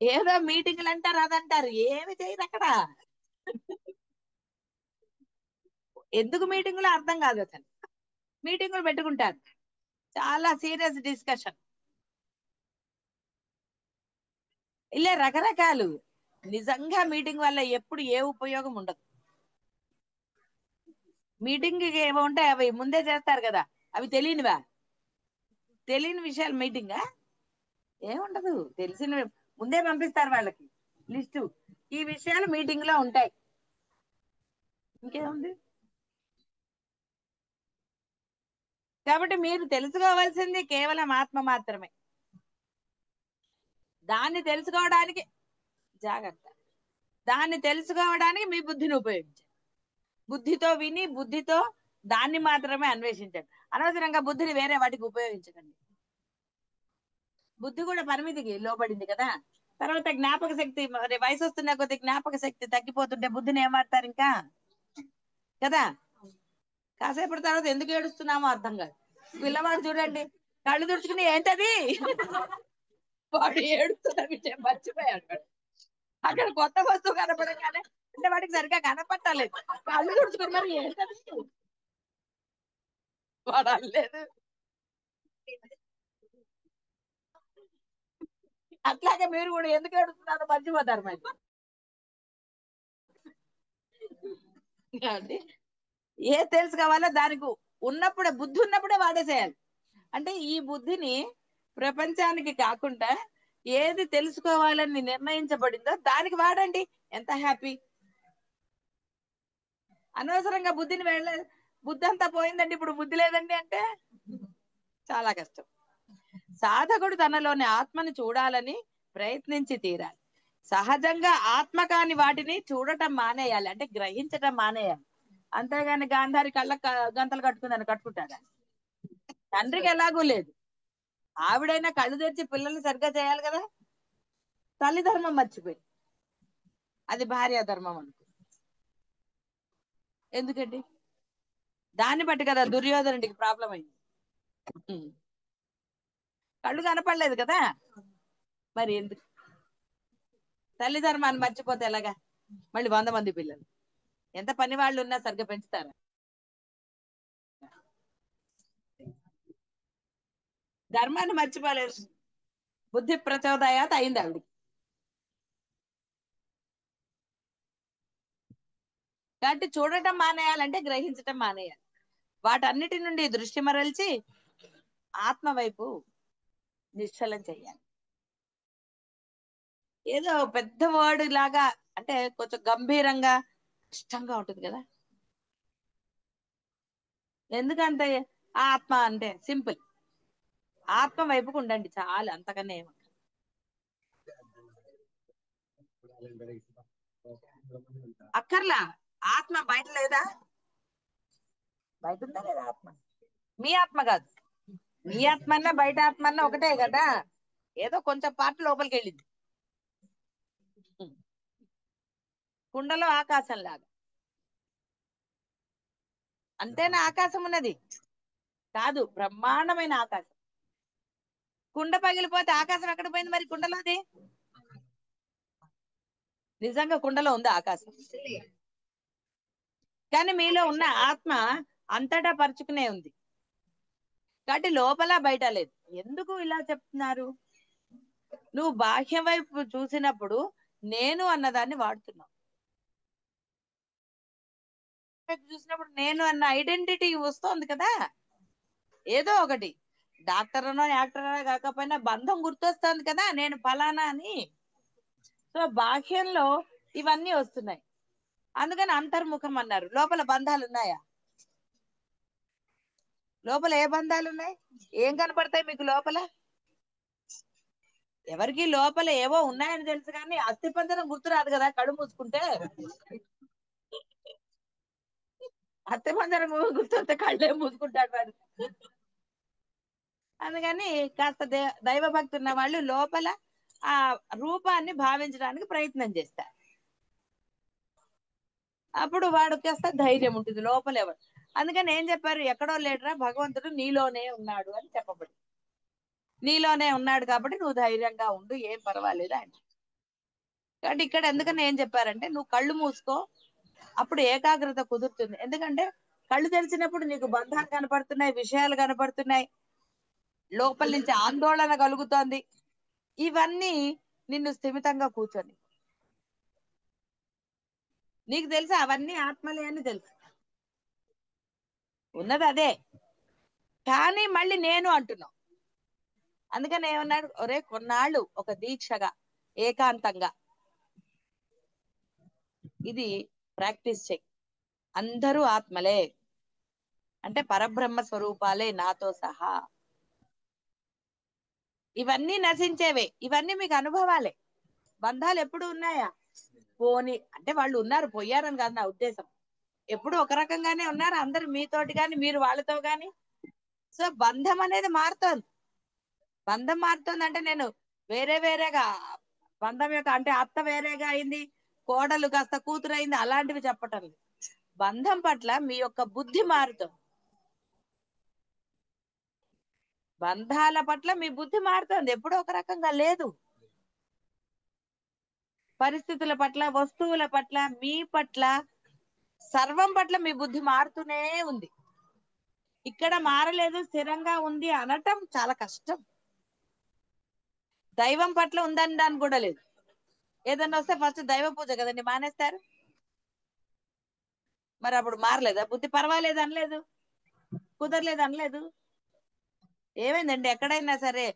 ఏదో మీటింగ్లు అంటారు, అదంటారు, ఏమి చేయరు అక్కడ. ఎందుకు మీటింగులు అర్థం కాదు అసలు. మీటింగులు పెట్టుకుంటారు, చాలా సీరియస్ డిస్కషన్. ఇలా రకరకాలు. నిజంగా మీటింగ్ వల్ల ఎప్పుడు ఏ ఉపయోగం ఉండదు. మీటింగ్ ఏమో ఉంటాయి, అవి ముందే చేస్తారు కదా, అవి తెలియనివా? తెలియని విషయాలు మీటింగా ఏముండదు. తెలిసిన ముందే పంపిస్తారు వాళ్ళకి. లిస్టు. ఈ విషయాలు మీటింగ్ లో ఉంటాయి. ఇంకేముంది? కాబట్టి మీరు తెలుసుకోవాల్సింది కేవలం ఆత్మ మాత్రమే. దాన్ని తెలుసుకోవడానికి జాగ్రత్త, దాన్ని తెలుసుకోవడానికి మీ బుద్ధిని ఉపయోగించండి. బుద్ధితో విని బుద్ధితో దాన్ని మాత్రమే అన్వేషించండి. అనవసరంగా బుద్ధిని వేరే వాటికి ఉపయోగించకండి. బుద్ధి కూడా పరిమితికి లోబడింది కదా. తర్వాత జ్ఞాపక శక్తి, మరి వయసు వస్తున్న కొద్ది జ్ఞాపక శక్తి తగ్గిపోతుంటే బుద్ధిని ఏం వాడతారు ఇంకా కదా. కాసేపటి తర్వాత ఎందుకు ఏడుస్తున్నామో అర్థం కాదు. పిల్లవాడు చూడండి, కళ్ళు తుడుచుకుని ఏంటది వాడు ఏడుస్తున్న విషయం మర్చిపోయాడు. అక్కడ కొత్త వస్తువు కనపడగానే అంటే వాడికి సరిగ్గా కనపట్టలేదు, కళ్ళు తుడుచుకుని మరి ఏంటది వాడు అనలేదు. అట్లాగే మీరు కూడా ఎందుకు ఏడుస్తున్నారో మర్చిపోతారు మరి. కాబట్టి ఏ తెలుసు కావాలో దానికి ఉన్నప్పుడే, బుద్ధి ఉన్నప్పుడే వాడేసేయాలి. అంటే ఈ బుద్ధిని ప్రపంచానికి కాకుండా ఏది తెలుసుకోవాలని నిర్ణయించబడిందో దానికి వాడండి. ఎంత హ్యాపీ. అనవసరంగా బుద్ధిని బుద్ధి అంతా పోయిందండి, ఇప్పుడు బుద్ధి లేదండి అంటే చాలా కష్టం. సాధకుడు తనలోని ఆత్మని చూడాలని ప్రయత్నించి తీరాలి. సహజంగా ఆత్మ కాని వాటిని చూడటం మానేయాలి, అంటే గ్రహించటం మానేయాలి. అంతేగాని గాంధారి కళ్ళ గంతలు కట్టుకుందని కట్టుకుంటారా? తండ్రికి ఎలాగూ లేదు. ఆవిడైనా కళ్ళు తెరిచి పిల్లల్ని సరిగ్గా చేయాలి కదా. తల్లి ధర్మం మర్చిపోయి అది భార్య ధర్మం అనుకో. ఎందుకండి? దాన్ని బట్టి కదా దుర్యోధనుడికి ప్రాబ్లం అయింది. కళ్ళు కనపడలేదు కదా, మరి ఎందుకు? తల్లి ధర్మాన్ని మర్చిపోతే ఎలాగా? మళ్ళీ 100 మంది పిల్లలు ఎంత పని వాళ్ళు ఉన్నా సరిగ్గా పెంచుతారా? ధర్మాన్ని మర్చిపోలేదు. బుద్ధి ప్రచోదయాత్ అయింది ఆవిడికి. కాబట్టి చూడటం మానేయాలంటే గ్రహించటం మానేయాలి. వాటన్నిటి నుండి దృష్టి మరల్చి ఆత్మ వైపు నిశ్చలం చెయ్యాలి. ఏదో పెద్ద వర్డ్ లాగా అంటే కొంచెం గంభీరంగా కష్టంగా ఉంటుంది కదా. ఎందుకంటే ఆత్మ అంటే సింపుల్. ఆత్మ వైపుకు ఉండండి చాలు, అంతకన్నా అక్కర్లా. ఆత్మ బయట లేదా? బయట ఉందా లేదా ఆత్మ? మీ ఆత్మ కాదు. మీ ఆత్మ అన్నా బయట ఆత్మ అన్నా ఒకటే కదా. ఏదో కొంచెం పార్ట్ లోపలికి వెళ్ళింది. కుండలో ఆకాశం లాగా. అంతేనా ఆకాశం ఉన్నది? కాదు, బ్రహ్మాండమైన ఆకాశం. కుండ పగిలిపోతే ఆకాశం ఎక్కడ పోయింది మరి కుండలోది? నిజంగా కుండలో ఉంది ఆకాశం, కానీ మీలో ఉన్న ఆత్మ అంతటా పరుచుకునే ఉంది. కాబట్టి లోపల బయట లేదు. ఎందుకు ఇలా చెప్తున్నారు? నువ్వు బాహ్యం వైపు చూసినప్పుడు నేను అన్నదాన్ని వాడుతున్నావు. చూసినప్పుడు నేను అన్న ఐడెంటిటీ వస్తోంది కదా. ఏదో ఒకటి డాక్టర్ అనో యాక్టర్ అనో కాకపోయినా బంధం గుర్తొస్తుంది కదా, నేను ఫలానా అని. సో బాహ్యంలో ఇవన్నీ వస్తున్నాయి. అందుకని అంతర్ముఖం అన్నారు. లోపల బంధాలు ఉన్నాయా? లోపల ఏ బంధాలు ఉన్నాయి? ఏం కనపడతాయి మీకు లోపల? ఎవరికి లోపల ఏవో ఉన్నాయని తెలుసు కానీ అస్థిపంజరం గుర్తురాదు కదా కళ్ళు మూసుకుంటే. అస్థిపంజరం గుర్తుంటే కళ్ళే మూసుకుంటాడు వాడు. అందుకని కాస్త దైవ భక్తి ఉన్న వాళ్ళు లోపల ఆ రూపాన్ని భావించడానికి ప్రయత్నం చేస్తారు. అప్పుడు వాడు కాస్త ధైర్యం ఉంటుంది లోపల ఎవరు. అందుకని ఏం చెప్పారు? ఎక్కడో లేడురా, భగవంతుడు నీలోనే ఉన్నాడు అని చెప్పబడింది. నీలోనే ఉన్నాడు కాబట్టి నువ్వు ధైర్యంగా ఉండు, ఏం పర్వాలేదు ఆయన. కాబట్టి ఇక్కడ ఎందుకని ఏం చెప్పారంటే నువ్వు కళ్ళు మూసుకో, అప్పుడు ఏకాగ్రత కుదురుతుంది. ఎందుకంటే కళ్ళు తెరిచినప్పుడు నీకు బంధాలు కనపడుతున్నాయి, విషయాలు కనపడుతున్నాయి, లోపల నుంచి ఆందోళన కలుగుతోంది. ఇవన్నీ నిన్ను స్థిమితంగా కూర్చొని, నీకు తెలుసు అవన్నీ ఆత్మలే అని తెలుసు, ఉన్నది అదే, కానీ మళ్ళీ నేను అంటున్నావు. అందుకని ఏమన్నాడు? ఒరే కొన్నాళ్ళు ఒక దీక్షగా ఏకాంతంగా ఇది ప్రాక్టీస్ చెయ్యి. అందరూ ఆత్మలే, అంటే పరబ్రహ్మ స్వరూపాలే నాతో సహా. ఇవన్నీ నశించేవే, ఇవన్నీ మీకు అనుభవాలే. బంధాలు ఎప్పుడు ఉన్నాయా? పోని అంటే వాళ్ళు ఉన్నారు, పోయారని కాదు నా ఉద్దేశం. ఎప్పుడు ఒక రకంగానే ఉన్నారు అందరు మీతోటి గాని, మీరు వాళ్ళతో గాని. సో బంధం అనేది మారుతోంది. బంధం మారుతోంది అంటే నేను వేరే వేరేగా, బంధం యొక్క అంటే అత్త వేరేగా అయింది, కోడలు కాస్త కూతురు అయింది, అలాంటివి చెప్పటం లేదు. బంధం పట్ల మీ యొక్క బుద్ధి మారుతుంది. బంధాల పట్ల మీ బుద్ధి మారుతుంది, ఎప్పుడో ఒక రకంగా లేదు. పరిస్థితుల పట్ల, వస్తువుల పట్ల, మీ పట్ల, సర్వం పట్ల మీ బుద్ధి మారుతూనే ఉంది. ఇక్కడ మారలేదు, స్థిరంగా ఉంది అనటం చాలా కష్టం. దైవం పట్ల ఉందనడానికి కూడా లేదు. ఏదన్నా వస్తే ఫస్ట్ దైవ పూజ కదండి మానేస్తారు. మరి అప్పుడు మారలేదా బుద్ధి? పర్వాలేదు అనలేదు, కుదరలేదు అనలేదు. ఏమైందండి? ఎక్కడైనా సరే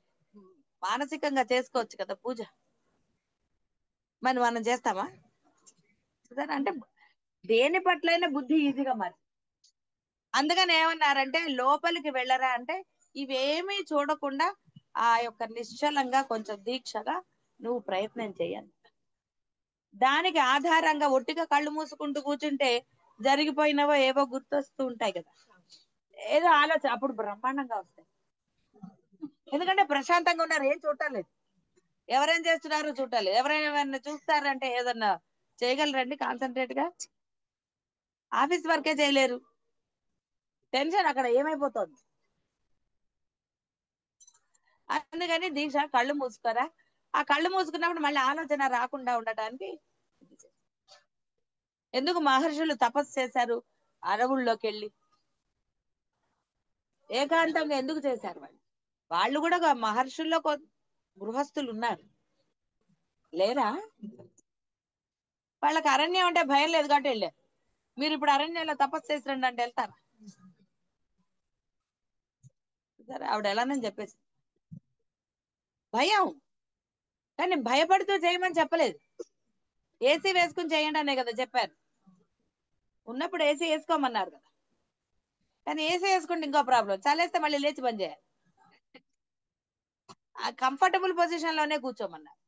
మానసికంగా చేసుకోవచ్చు కదా పూజ. మరి మనం చేస్తామా? సరే అంటే దేని పట్లైనా బుద్ధి ఈజీగా మారి. అందుకని ఏమన్నారంటే లోపలికి వెళ్ళరా అంటే ఇవేమీ చూడకుండా ఆ యొక్క నిశ్చలంగా కొంచెం దీక్షగా నువ్వు ప్రయత్నం చేయాలి. దానికి ఆధారంగా ఒట్టిగా కళ్ళు మూసుకుంటూ కూర్చుంటే జరిగిపోయినవో ఏవో గుర్తొస్తూ ఉంటాయి కదా, ఏదో ఆలోచన అప్పుడు బ్రహ్మాండంగా వస్తాయి. ఎందుకంటే ప్రశాంతంగా ఉన్నారు, ఏం చూడలేదు, ఎవరేం చేస్తున్నారు చూడాలి. ఎవరైనా చూస్తారంటే ఏదన్నా చేయగలరండి కాన్సన్ట్రేట్ గా? ఆఫీస్ వర్కే చేయలేరు, టెన్షన్ అక్కడ ఏమైపోతుంది. అందుకని దీక్ష కళ్ళు మూసుకోరా. ఆ కళ్ళు మూసుకున్నప్పుడు మళ్ళీ ఆలోచన రాకుండా ఉండటానికి. ఎందుకు మహర్షులు తపస్సు చేశారు అడవుల్లోకి వెళ్ళి? ఏకాంతంగా ఎందుకు చేశారు వాళ్ళు? వాళ్ళు కూడా మహర్షుల్లో గృహస్థులు ఉన్నారు లేరా? వాళ్ళకి అరణ్యం అంటే భయం లేదు కాబట్టి వెళ్ళారు. మీరు ఇప్పుడు అరణ్యంలో తపస్సు చేసి రండి అంటే వెళ్తారా? సరే ఆవిడ ఎలానని చెప్పేసి భయం, కానీ భయపడుతూ చేయమని చెప్పలేదు. ఏసీ వేసుకుని చేయండి అనే కదా చెప్పారు. ఉన్నప్పుడు ఏసీ వేసుకోమన్నారు కదా. కానీ ఏసీ వేసుకుంటే ఇంకో ప్రాబ్లం, చలేస్తే మళ్ళీ లేచి పని చేయాలి. ఆ కంఫర్టబుల్ పొజిషన్ లోనే కూర్చోమన్నారు.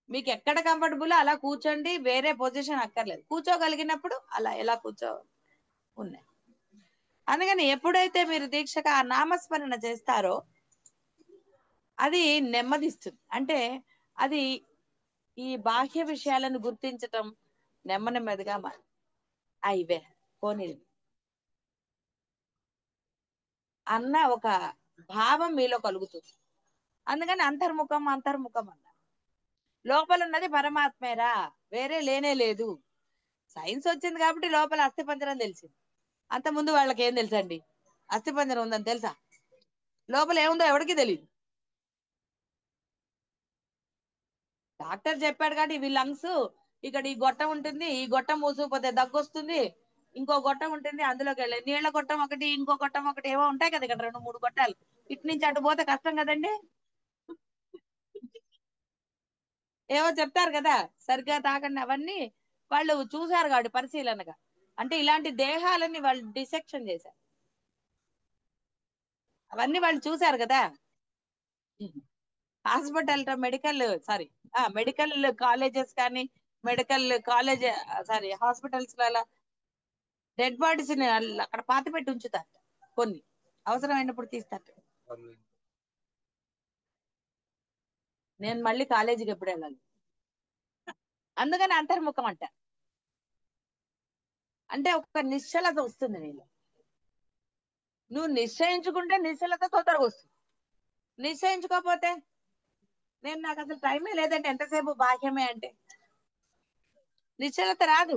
మీకు ఎక్కడ కంఫర్టబుల్ అలా కూర్చోండి, వేరే పొజిషన్ అక్కర్లేదు. కూర్చోగలిగినప్పుడు అలా ఎలా కూర్చో ఉన్నాయి. అందుకని ఎప్పుడైతే మీరు దీక్షగా ఆ నామస్మరణ చేస్తారో అది నెమ్మదిస్తుంది. అంటే అది ఈ బాహ్య విషయాలను గుర్తించటం నెమ్మదిగా ఇవే పోనీ అన్న ఒక భావం మీలో కలుగుతుంది. అందుకని అంతర్ముఖం అంతర్ముఖం అన్న లోపల ఉన్నది పరమాత్మేరా, వేరే లేనే లేదు. సైన్స్ వచ్చింది కాబట్టి లోపల అస్థిపంజరం తెలిసింది. అంత ముందు వాళ్ళకి ఏం తెలుసండి అస్థిపంజరం ఉందని తెలుసా? లోపల ఏముందో ఎవరికి తెలియదు. డాక్టర్ చెప్పాడు కాబట్టి ఇవి లంగ్స్, ఇక్కడ ఈ గొట్టం ఉంటుంది, ఈ గొట్టం మూసుకుపోతే దగ్గు వస్తుంది, ఇంకో గొట్టం ఉంటుంది, అందులోకి వెళ్ళి నీళ్ల గొట్టం ఒకటి, ఇంకో గొట్టం ఒకటి, ఏవో ఉంటాయి కదా ఇక్కడ 2 3 గొట్టాలు. ఇటు నుంచి అటు పోతే కష్టం కదండి. ఏవో చెప్తారు కదా సరిగ్గా తాకండి అవన్నీ. వాళ్ళు చూసారు కాబట్టి పరిశీలనగా, అంటే ఇలాంటి దేహాలని వాళ్ళు డిసెక్షన్ చేశారు, అవన్నీ వాళ్ళు చూసారు కదా. Hospital medical sorry medical colleges కానీ, మెడికల్ కాలేజ్ సారీ హాస్పిటల్స్ లో డెడ్ బాడీస్ ని అక్కడ పాతి పెట్టి ఉంచుతారు, కొన్ని అవసరమైనప్పుడు తీస్తారు. నేను మళ్ళీ కాలేజీకి ఎప్పుడు వెళ్ళాలి? అందుకని అంతర్ముఖం అంట. అంటే ఒక నిశ్చలత వస్తుంది నీలో. నువ్వు నిశ్చయించుకుంటే నిశ్చలత తొందరగా వస్తుంది. నిశ్చయించుకోకపోతే నేను నాకు అసలు టైమే లేదంటే ఎంతసేపు బాహ్యమే అంటే నిశ్చలత రాదు.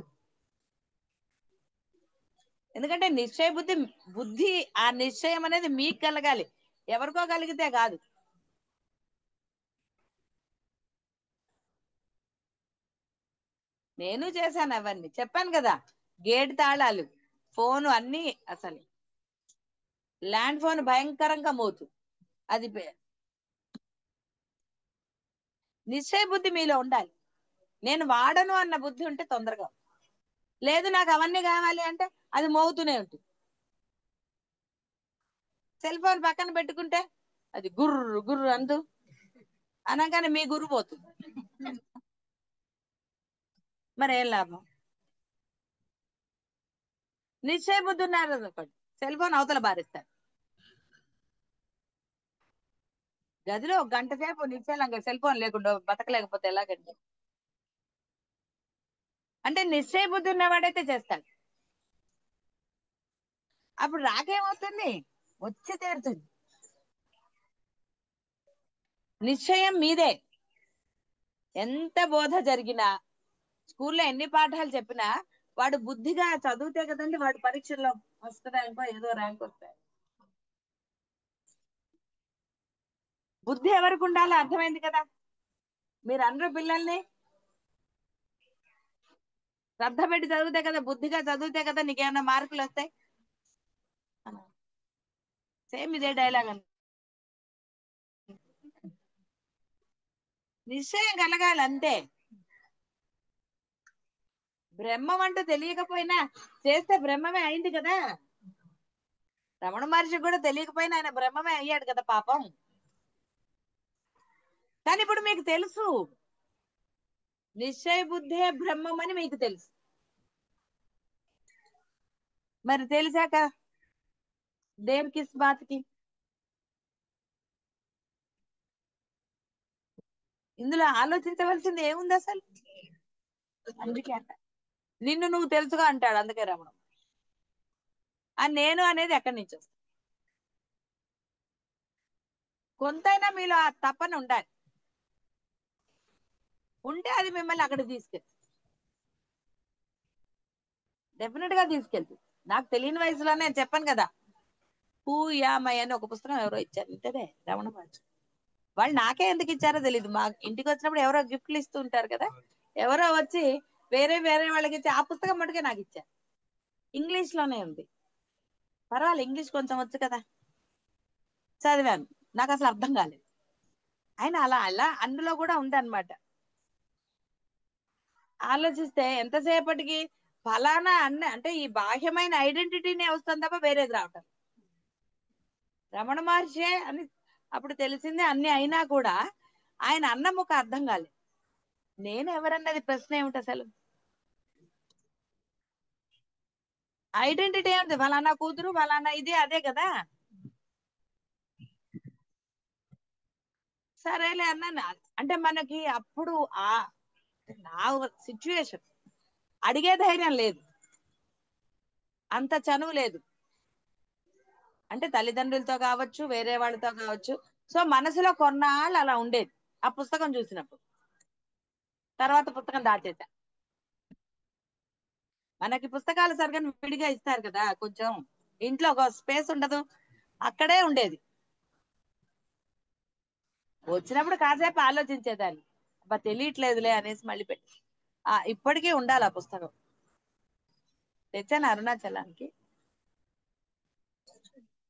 ఎందుకంటే నిశ్చయ బుద్ధి, బుద్ధి ఆ నిశ్చయం అనేది మీకు కలగాలి, ఎవరికో కలిగితే కాదు. నేను చేశాను అవన్నీ, చెప్పాను కదా. గేట్ తాళాలు, ఫోను అన్ని, అసలు ల్యాండ్ ఫోన్ భయంకరంగా మోతు. అది నిశ్చయ బుద్ధి మీలో ఉండాలి. నేను వాడను అన్న బుద్ధి ఉంటే తొందరగా. లేదు నాకు అవన్నీ కావాలి అంటే అది మోగుతూనే ఉంటుంది. సెల్ ఫోన్ పక్కన పెట్టుకుంటే అది గుర్రు గుర్రు అందు అనగానే మీ గుర్రు పోతుంది. మరి ఏం లాభం? నిశ్చయ బుద్ధి ఉన్నారు అనుకోండి, సెల్ ఫోన్ అవతల బారేస్తారు. గదిలో ఒక గంట సేపు నిశ్చలంగా సెల్ ఫోన్ లేకుండా బతకలేకపోతే ఎలాగండి? అంటే నిశ్చయ బుద్ధి ఉన్నవాడైతే చేస్తాడు. అప్పుడు రాకేమవుతుంది? వచ్చి తీరుతుంది. నిశ్చయం మీదే. ఎంత బోధ జరిగినా, స్కూల్లో ఎన్ని పాఠాలు చెప్పినా, వాడు బుద్ధిగా చదివితే కదండి వాడు పరీక్షల్లో ఫస్ట్ ర్యాంకో ఏదో ర్యాంక్ వస్తాయి. బుద్ధి ఎవరికి ఉండాలో అర్థమైంది కదా. మీరు అందరూ పిల్లల్ని శ్రద్ధ పెట్టి చదివితే కదా, బుద్ధిగా చదివితే కదా నీకేమైనా మార్కులు వస్తాయి. సేమ్ ఇదే డైలాగ్ అండి. నిశ్చయం కలగాలి అంతే. బ్రహ్మం అంటూ తెలియకపోయినా చేస్తే బ్రహ్మమే అయింది కదా. రమణ మహర్షి కూడా తెలియకపోయినా ఆయన బ్రహ్మమే అయ్యాడు కదా పాపం. కానీ ఇప్పుడు మీకు తెలుసు, నిశ్చయ బుద్ధే బ్రహ్మం అని మీకు తెలుసు. మరి తెలిసాక దేర్ కిస్ బాత్కి? ఇందులో ఆలోచించవలసింది ఏముంది అసలు? అందుకే అంట, నిన్ను నువ్వు తెలుసుగా అంటాడు. అందుకే రమణ ఆ నేను అనేది ఎక్కడి నుంచి వస్తుంది? కొంతైనా మీలో ఆ తపన ఉండాలి. ఉంటే అది మిమ్మల్ని అక్కడ తీసుకెళ్తుంది. డెఫినెట్ గా తీసుకెళ్తుంది. నాకు తెలియని వయసులో నేను చెప్పాను కదా, హూ యామై అని ఒక పుస్తకం ఎవరో ఇచ్చారు ఇంతదే, రమణ మహర్షి. వాళ్ళు నాకే ఎందుకు ఇచ్చారో తెలియదు. మా ఇంటికి వచ్చినప్పుడు ఎవరో గిఫ్ట్లు ఇస్తూ ఉంటారు కదా, ఎవరో వచ్చి వేరే వేరే వాళ్ళకి ఇచ్చి ఆ పుస్తకం మటుకే నాకు ఇచ్చారు. ఇంగ్లీష్ లోనే ఉంది. పర్వాలేదు, ఇంగ్లీష్ కొంచెం వచ్చు కదా, చదివాను. నాకు అసలు అర్థం కాలేదు. ఆయన అలా అలా అందులో కూడా ఉందన్నమాట. ఆలోచిస్తే ఎంతసేపటికి ఫలానా అన్న అంటే ఈ బాహ్యమైన ఐడెంటిటీనే వస్తుంది తప్ప వేరేది రావటం. రమణ మహర్షి అని అప్పుడు తెలిసింది అన్ని అయినా కూడా ఆయన అన్నం ఒక అర్థం కాలేదు. నేను ఎవరన్నది ప్రశ్న ఏమిటి అసలు? ఐడెంటిటీ ఏమిటి? ఫలానా కూతురు ఫలానా ఇది అదే కదా. సరేలే అన్నాను. అంటే మనకి అప్పుడు ఆ నా సిచ్యువేషన్ అడిగే ధైర్యం లేదు, అంత చనువు లేదు. అంటే తల్లిదండ్రులతో కావచ్చు, వేరే వాళ్ళతో కావచ్చు. సో మనసులో కొన్నాళ్ళు అలా ఉండేది ఆ పుస్తకం చూసినప్పుడు. తర్వాత పుస్తకం దాచేసా. మనకి పుస్తకాలు సరిగా విడిగా ఇస్తారు కదా, కొంచెం ఇంట్లో ఒక స్పేస్ ఉండదు, అక్కడే ఉండేది. వచ్చినప్పుడు కాసేపు ఆలోచించేదాన్ని, అబ్బా తెలియట్లేదులే అనేసి మళ్ళీ పెట్టి. ఇప్పటికీ ఉండాలి ఆ పుస్తకం. తెచ్చాను అరుణాచలానికి.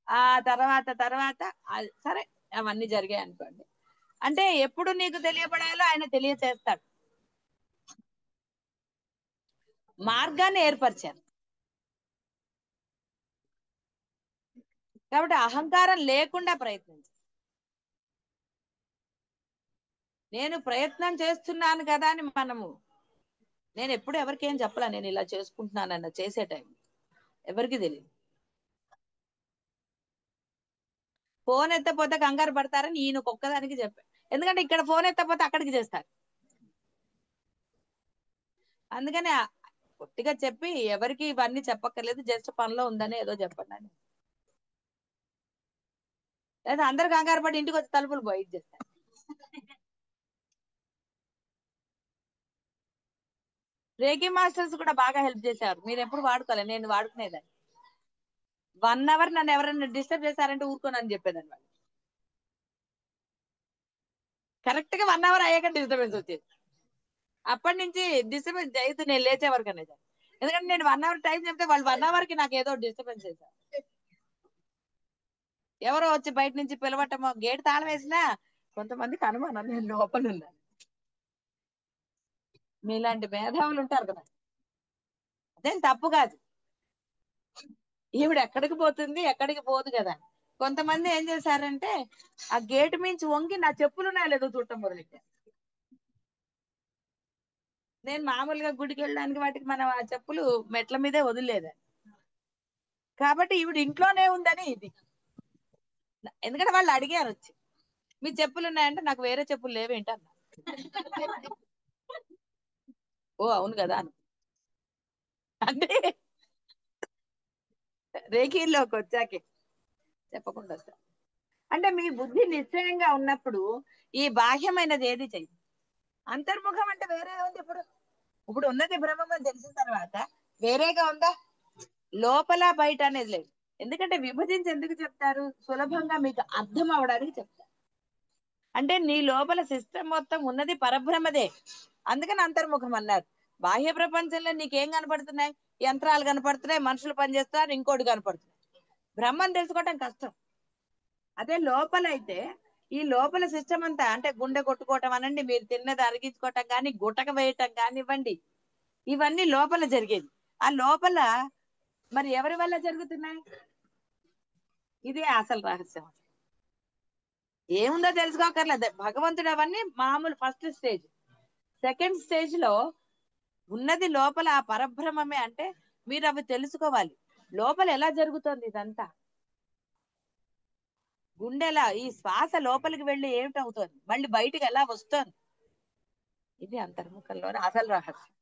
ఆ తర్వాత తర్వాత సరే, అవన్నీ జరిగాయి అనుకోండి. అంటే ఎప్పుడు నీకు తెలియబడాలో ఆయన తెలియచేస్తాడు. మార్గాన్ని ఏర్పరిచారు. కాబట్టి అహంకారం లేకుండా ప్రయత్నించు. నేను ప్రయత్నం చేస్తున్నాను కదా అని మనము, నేను ఎప్పుడు ఎవరికి ఏం చెప్పలే నేను ఇలా చేసుకుంటున్నానన్న చేసే టైం ఎవరికి తెలియదు. ఫోన్ ఎత్తపోతే కంగారు పడతారని ఈయన ఒక్కదానికి చెప్పాను. ఎందుకంటే ఇక్కడ ఫోన్ ఎత్తపోతే అక్కడికి చేస్తారు. అందుకని పొట్టిగా చెప్పి ఎవరికి ఇవన్నీ చెప్పక్కర్లేదు, జస్ట్ పనిలో ఉందని ఏదో చెప్పండి అని. లేదా అందరు కంగారు పడి ఇంటికి వచ్చి తలుపులు పోయి చేస్తారు. రేకి మాస్టర్స్ కూడా బాగా హెల్ప్ చేశారు. మీరు ఎప్పుడు వాడుకోలే, నేను వాడుకునేదాన్ని. 1 అవర్ నన్ను ఎవరైనా డిస్టర్బ్ చేశారంటే ఊరుకోనని చెప్పేదాన్ని వాళ్ళు. కరెక్ట్ గా 1 అవర్ అయ్యాక డిస్టర్బెన్స్ వచ్చేది. అప్పటి నుంచి డిస్టర్బెన్స్ అయితే నేను లేచే వరకు అనేది. ఎందుకంటే నేను 1 అవర్ టైం చెప్తే వాళ్ళు 1 అవర్ కి నాకు ఏదో డిస్టర్బెన్స్ చేశారు. ఎవరో వచ్చి బయట నుంచి పిలవటమో, గేట్ తాళం వేసినా కొంతమందికి అనుమానం నేను లోపల ఉన్నాను. మీలాంటి మేధావులు ఉంటారు కదా, అదేం తప్పు కాదు. ఈవిడ ఎక్కడికి పోతుంది, ఎక్కడికి పోదు కదా. కొంతమంది ఏం చేశారంటే ఆ గేటు మించి వంగి నా చెప్పులు ఉన్నాయో లేదో చూడటం మొదలెట్టారు. నేను మామూలుగా గుడికి వెళ్ళడానికి వాటికి మనం ఆ చెప్పులు మెట్ల మీదే వదిలేదని. కాబట్టి ఈవిడ ఇంట్లోనే ఉందని ఇది. ఎందుకంటే వాళ్ళు అడిగారు వచ్చి, మీ చెప్పులు ఉన్నాయంటే నాకు వేరే చెప్పులు లేవేంటి అన్న. ఓ అవును కదా అని. అంటే రేఖీల్లోకి వచ్చాకే చెప్పకుండా వస్తా. అంటే మీ బుద్ధి నిశ్చయంగా ఉన్నప్పుడు ఈ బాహ్యమైనది ఏది చెయ్యి. అంతర్ముఖం అంటే వేరే ఉంది. ఇప్పుడు ఇప్పుడు ఉన్నది బ్రహ్మం అని తెలిసిన తర్వాత వేరేగా ఉందా? లోపల బయట అనేది లేదు. ఎందుకంటే విభజించి ఎందుకు చెప్తారు? సులభంగా మీకు అర్థం అవడానికి చెప్తారు. అంటే నీ లోపల సిస్టమ్ మొత్తం ఉన్నది పరబ్రహ్మదే, అందుకని అంతర్ముఖం అన్నారు. బాహ్య ప్రపంచంలో నీకేం కనపడుతున్నాయి? యంత్రాలు కనపడుతున్నాయి, మనుషులు పనిచేస్తున్నారు, ఇంకోటి కనపడుతున్నాయి. బ్రహ్మం తెలుసుకోవటం కష్టం. అదే లోపల అయితే ఈ లోపల సిస్టమ్ అంతా అంటే గుండె కొట్టుకోవటం అనండి, మీరు తిన్నది అరిగించుకోవటం కానీ, గుటక వేయటం కానివ్వండి, ఇవన్నీ లోపల జరిగేది. ఆ లోపల మరి ఎవరి వల్ల జరుగుతున్నాయి? ఇదే అసలు రహస్యం. ఏముందో తెలుసుకోకర్లేదు, భగవంతుడు అవన్నీ మామూలు ఫస్ట్ స్టేజ్. సెకండ్ స్టేజ్ లో ఉన్నది లోపల ఆ పరబ్రహ్మమే. అంటే మీరు అవి తెలుసుకోవాలి. లోపల ఎలా జరుగుతోంది ఇదంతా? గుండెలా ఈ శ్వాస లోపలికి వెళ్ళి ఏమిటవుతోంది, మళ్ళీ బయటికి ఎలా వస్తోంది, ఇది అంతర్ముఖంలోనే అసలు రహస్యం.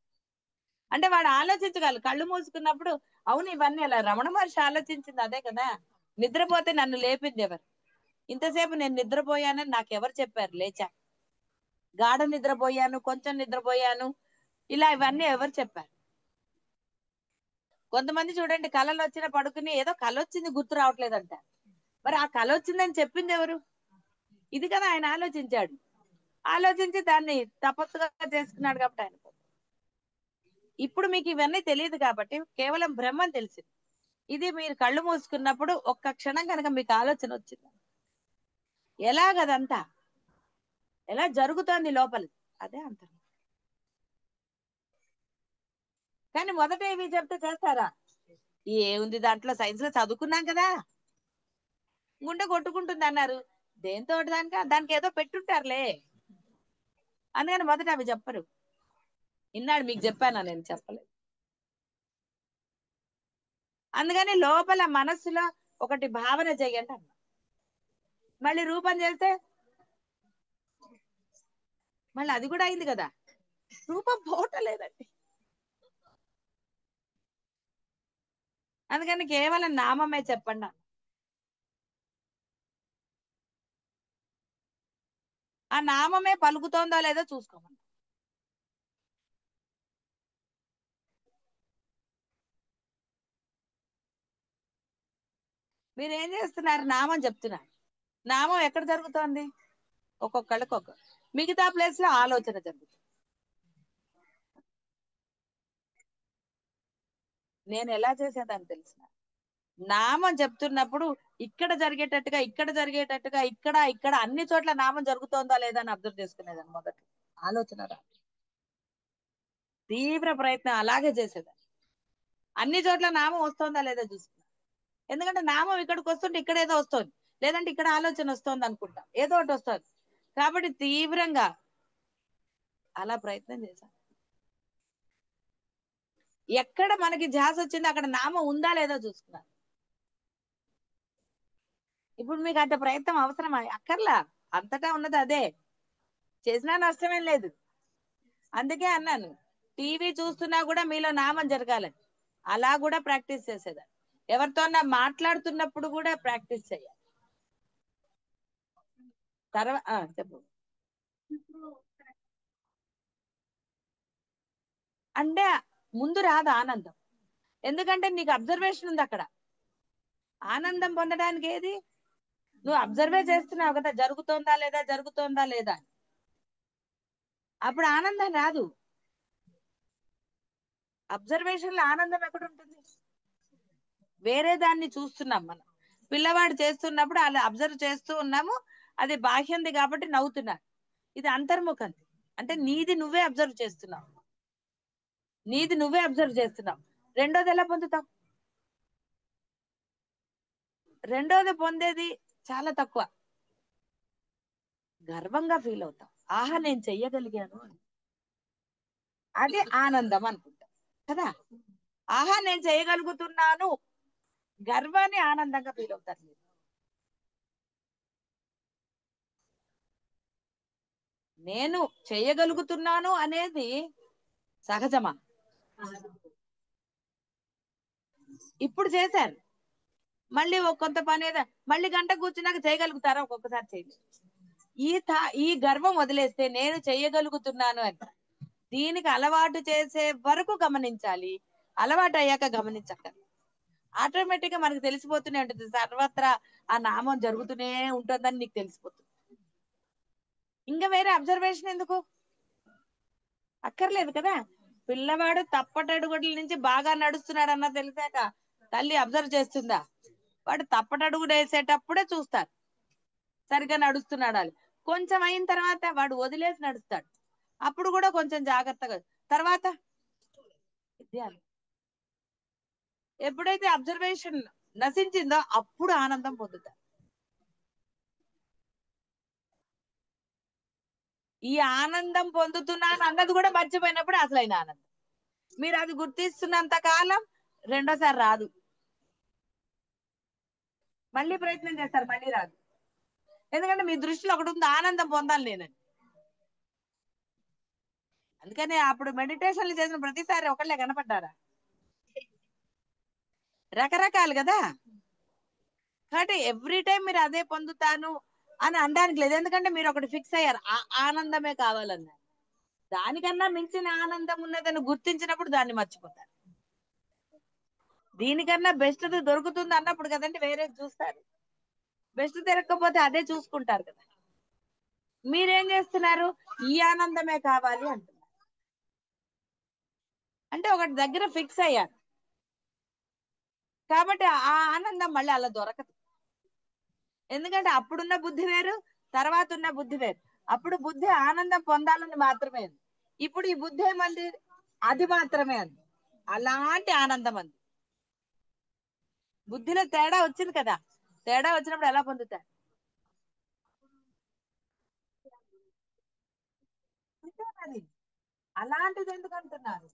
అంటే వాడు ఆలోచించగలరు కళ్ళు మూసుకున్నప్పుడు. అవును ఇవన్నీ ఎలా రమణ మహర్షి ఆలోచించింది అదే కదా. నిద్రపోతే నన్ను లేపింది ఎవరు? ఇంతసేపు నేను నిద్రపోయానని నాకెవరు చెప్పారు? లేచా గాఢ నిద్రపోయాను, కొంచెం నిద్రపోయాను, ఇలా ఇవన్నీ ఎవరు చెప్పారు? కొంతమంది చూడండి కళలు వచ్చిన పడుకుని ఏదో కళ వచ్చింది గుర్తు రావట్లేదంట. మరి ఆ కళ వచ్చిందని చెప్పింది ఎవరు? ఇది కదా ఆయన ఆలోచించాడు. ఆలోచించి దాన్ని తపస్సుగా చేసుకున్నాడు కాబట్టి ఆయన. ఇప్పుడు మీకు ఇవన్నీ తెలియదు కాబట్టి కేవలం బ్రహ్మం తెలిసింది. ఇది మీరు కళ్ళు మూసుకున్నప్పుడు ఒక్క క్షణం కనుక మీకు ఆలోచన వచ్చింది, ఎలాగదంతా ఎలా జరుగుతోంది లోపల, అదే అంటారు. కానీ మొదట ఏమి చెప్తే చేస్తారా? ఏముంది దాంట్లో, సైన్స్ లో చదువుకున్నాం కదా, గుండె కొట్టుకుంటుంది అన్నారు. దేంతో దానికి దానికి ఏదో పెట్టుంటారులే, అందుకని మొదట అవి చెప్పరు. ఇన్నాడు మీకు చెప్పానా? నేను చెప్పలేదు. అందుకని లోపల మనస్సులో ఒకటి భావన చెయ్యండి అన్న. మళ్ళీ రూపం చేస్తే మళ్ళీ అది కూడా అయింది కదా, రూపం పోవటలేదండి. అందుకని కేవలం నామమే చెప్పండి. ఆ నామమే పలుకుతోందో లేదో చూసుకోమని. మీరు ఏం చేస్తున్నారు? నామం చెప్తున్నారు. నామం ఎక్కడ జరుగుతోంది? ఒక్కొక్కళ్ళకి ఒక్క మిగతా ప్లేస్ లో ఆలోచన జరుగుతుంది. నేను ఎలా చేసేదాన్ని తెలిసిన, నామం చెప్తున్నప్పుడు ఇక్కడ జరిగేటట్టుగా, ఇక్కడ జరిగేటట్టుగా, ఇక్కడ ఇక్కడ అన్ని చోట్ల నామం జరుగుతోందా లేదా అని అబ్జర్వ్ చేసుకునేదాన్ని మొదట. ఆలోచన తీవ్ర ప్రయత్నం అలాగే చేసేదాన్ని. అన్ని చోట్ల నామం వస్తోందా లేదా చూసుకున్నా. ఎందుకంటే నామం ఇక్కడికి వస్తుంటే ఇక్కడ ఏదో వస్తుంది, లేదంటే ఇక్కడ ఆలోచన వస్తుంది అనుకుంటా, ఏదో ఒకటి వస్తుంది. కాబట్టి తీవ్రంగా అలా ప్రయత్నం చేశాను. ఎక్కడ మనకి ధ్యాస వచ్చిందో అక్కడ నామం ఉందా లేదా చూసుకున్నాను. ఇప్పుడు మీకు అంత ప్రయత్నం అవసరమా? అక్కర్లా, అంతటా ఉన్నది అదే. చేసినా నష్టమేం లేదు. అందుకే అన్నాను, టీవీ చూస్తున్నా కూడా మీలో నామం జరగాలని. అలా కూడా ప్రాక్టీస్ చేసేదాన్ని. ఎవరితోన్నా మాట్లాడుతున్నప్పుడు కూడా ప్రాక్టీస్ చేయాలి. తర్వాత చెప్పు. అంటే ముందు రాదు ఆనందం, ఎందుకంటే నీకు అబ్జర్వేషన్ ఉంది అక్కడ. ఆనందం పొందడానికి ఏది? నువ్వు అబ్జర్వే చేస్తున్నావు కదా, జరుగుతోందా లేదా, జరుగుతోందా లేదా. అప్పుడు ఆనందం రాదు. అబ్జర్వేషన్ లో ఆనందం ఎక్కడ ఉంటుంది? వేరే దాన్ని చూస్తున్నాం మనం. పిల్లవాడు చేస్తున్నప్పుడు అలా అబ్జర్వ్ చేస్తూ ఉన్నాము, అది బాహ్యంది కాబట్టి నవ్వుతున్నారు. ఇది అంతర్ముఖంది, అంటే నీది నువ్వే అబ్జర్వ్ చేస్తున్నావు. నీది నువ్వే అబ్జర్వ్ చేస్తున్నావు. రెండోది ఎలా పొందుతావు? రెండోది పొందేది చాలా తక్కువ. గర్వంగా ఫీల్ అవుతాం, ఆహా నేను చెయ్యగలిగాను అని. అది ఆనందం అనుకుంటా కదా. ఆహా నేను చేయగలుగుతున్నాను, గర్వాన్ని ఆనందంగా ఫీల్ అవుతారు మీరు. నేను చేయగలుగుతున్నాను అనేది సహజమా? ఇప్పుడు చేశారు, మళ్ళీ ఒక కొంత పని ఏదో మళ్ళీ గంట కూర్చున్నాక చేయగలుగుతారా? ఒక్కొక్కసారి చేయలేదు. ఈ గర్వం వదిలేస్తే నేను చేయగలుగుతున్నాను అని దీనికి అలవాటు చేసే వరకు గమనించాలి. అలవాటు అయ్యాక గమనించక ఆటోమేటిక్ గా మనకు తెలిసిపోతూనే ఉంటుంది, సర్వత్రా ఆ నామం జరుగుతూనే ఉంటుందని నీకు తెలిసిపోతుంది. ఇంకా వేరే అబ్జర్వేషన్ ఎందుకు అక్కర్లేదు కదా. పిల్లవాడు తప్పటడుగుల నుంచి బాగా నడుస్తున్నాడు అన్న తెలిసాక తల్లి అబ్జర్వ్ చేస్తుందా? వాడు తప్పటడుగులు వేసేటప్పుడే చూస్తారు సరిగ్గా నడుస్తున్నాడు అని. కొంచెం అయిన తర్వాత వాడు వదిలేసి నడుస్తాడు, అప్పుడు కూడా కొంచెం జాగ్రత్తగా. తర్వాత ఇది ఎప్పుడైతే అబ్జర్వేషన్ నశించిందో అప్పుడు ఆనందం పొందుతారు. ఈ ఆనందం పొందుతున్నాను అన్నది కూడా మర్చిపోయినప్పుడు అసలైన ఆనందం. మీరు అది గుర్తిస్తున్నంత కాలం రెండోసారి రాదు. మళ్ళీ ప్రయత్నం చేస్తారు, మళ్ళీ రాదు. ఎందుకంటే మీ దృష్టిలో ఒకటి ఉంది, ఆనందం పొందాలి నేనని. అందుకని అప్పుడు మెడిటేషన్లు చేసిన ప్రతిసారి ఒకళ్ళే కనపడ్డారా? రకరకాలు కదా. కాబట్టి ఎవ్రీ టైం మీరు అదే పొందుతాను అని అనడానికి లేదు, ఎందుకంటే మీరు ఒకటి ఫిక్స్ అయ్యారు, ఆనందమే కావాలన్నారు. దానికన్నా మించిన ఆనందం ఉన్నదని గుర్తించినప్పుడు దాన్ని మర్చిపోతారు. దీనికన్నా బెస్ట్ దొరుకుతుంది అన్నప్పుడు కదండి వేరే చూస్తారు. బెస్ట్ తిరగకపోతే అదే చూసుకుంటారు కదా. మీరేం చేస్తున్నారు? ఈ ఆనందమే కావాలి అంటున్నారు. అంటే ఒకటి దగ్గర ఫిక్స్ అయ్యారు కాబట్టి ఆ ఆనందం మళ్ళీ అలా దొరకదు. ఎందుకంటే అప్పుడున్న బుద్ధి వేరు, తర్వాత ఉన్న బుద్ధి వేరు. అప్పుడు బుద్ధి ఆనందం పొందాలని మాత్రమే ఉంది, ఇప్పుడు ఈ బుద్ధి ఏమంది? అది మాత్రమే అంది. అలాంటి ఆనందం అంది. బుద్ధిలో తేడా వచ్చింది కదా. తేడా వచ్చినప్పుడు ఎలా పొందుతారు? అంతే మరి. అలాంటిది ఎందుకు అంటున్నారు?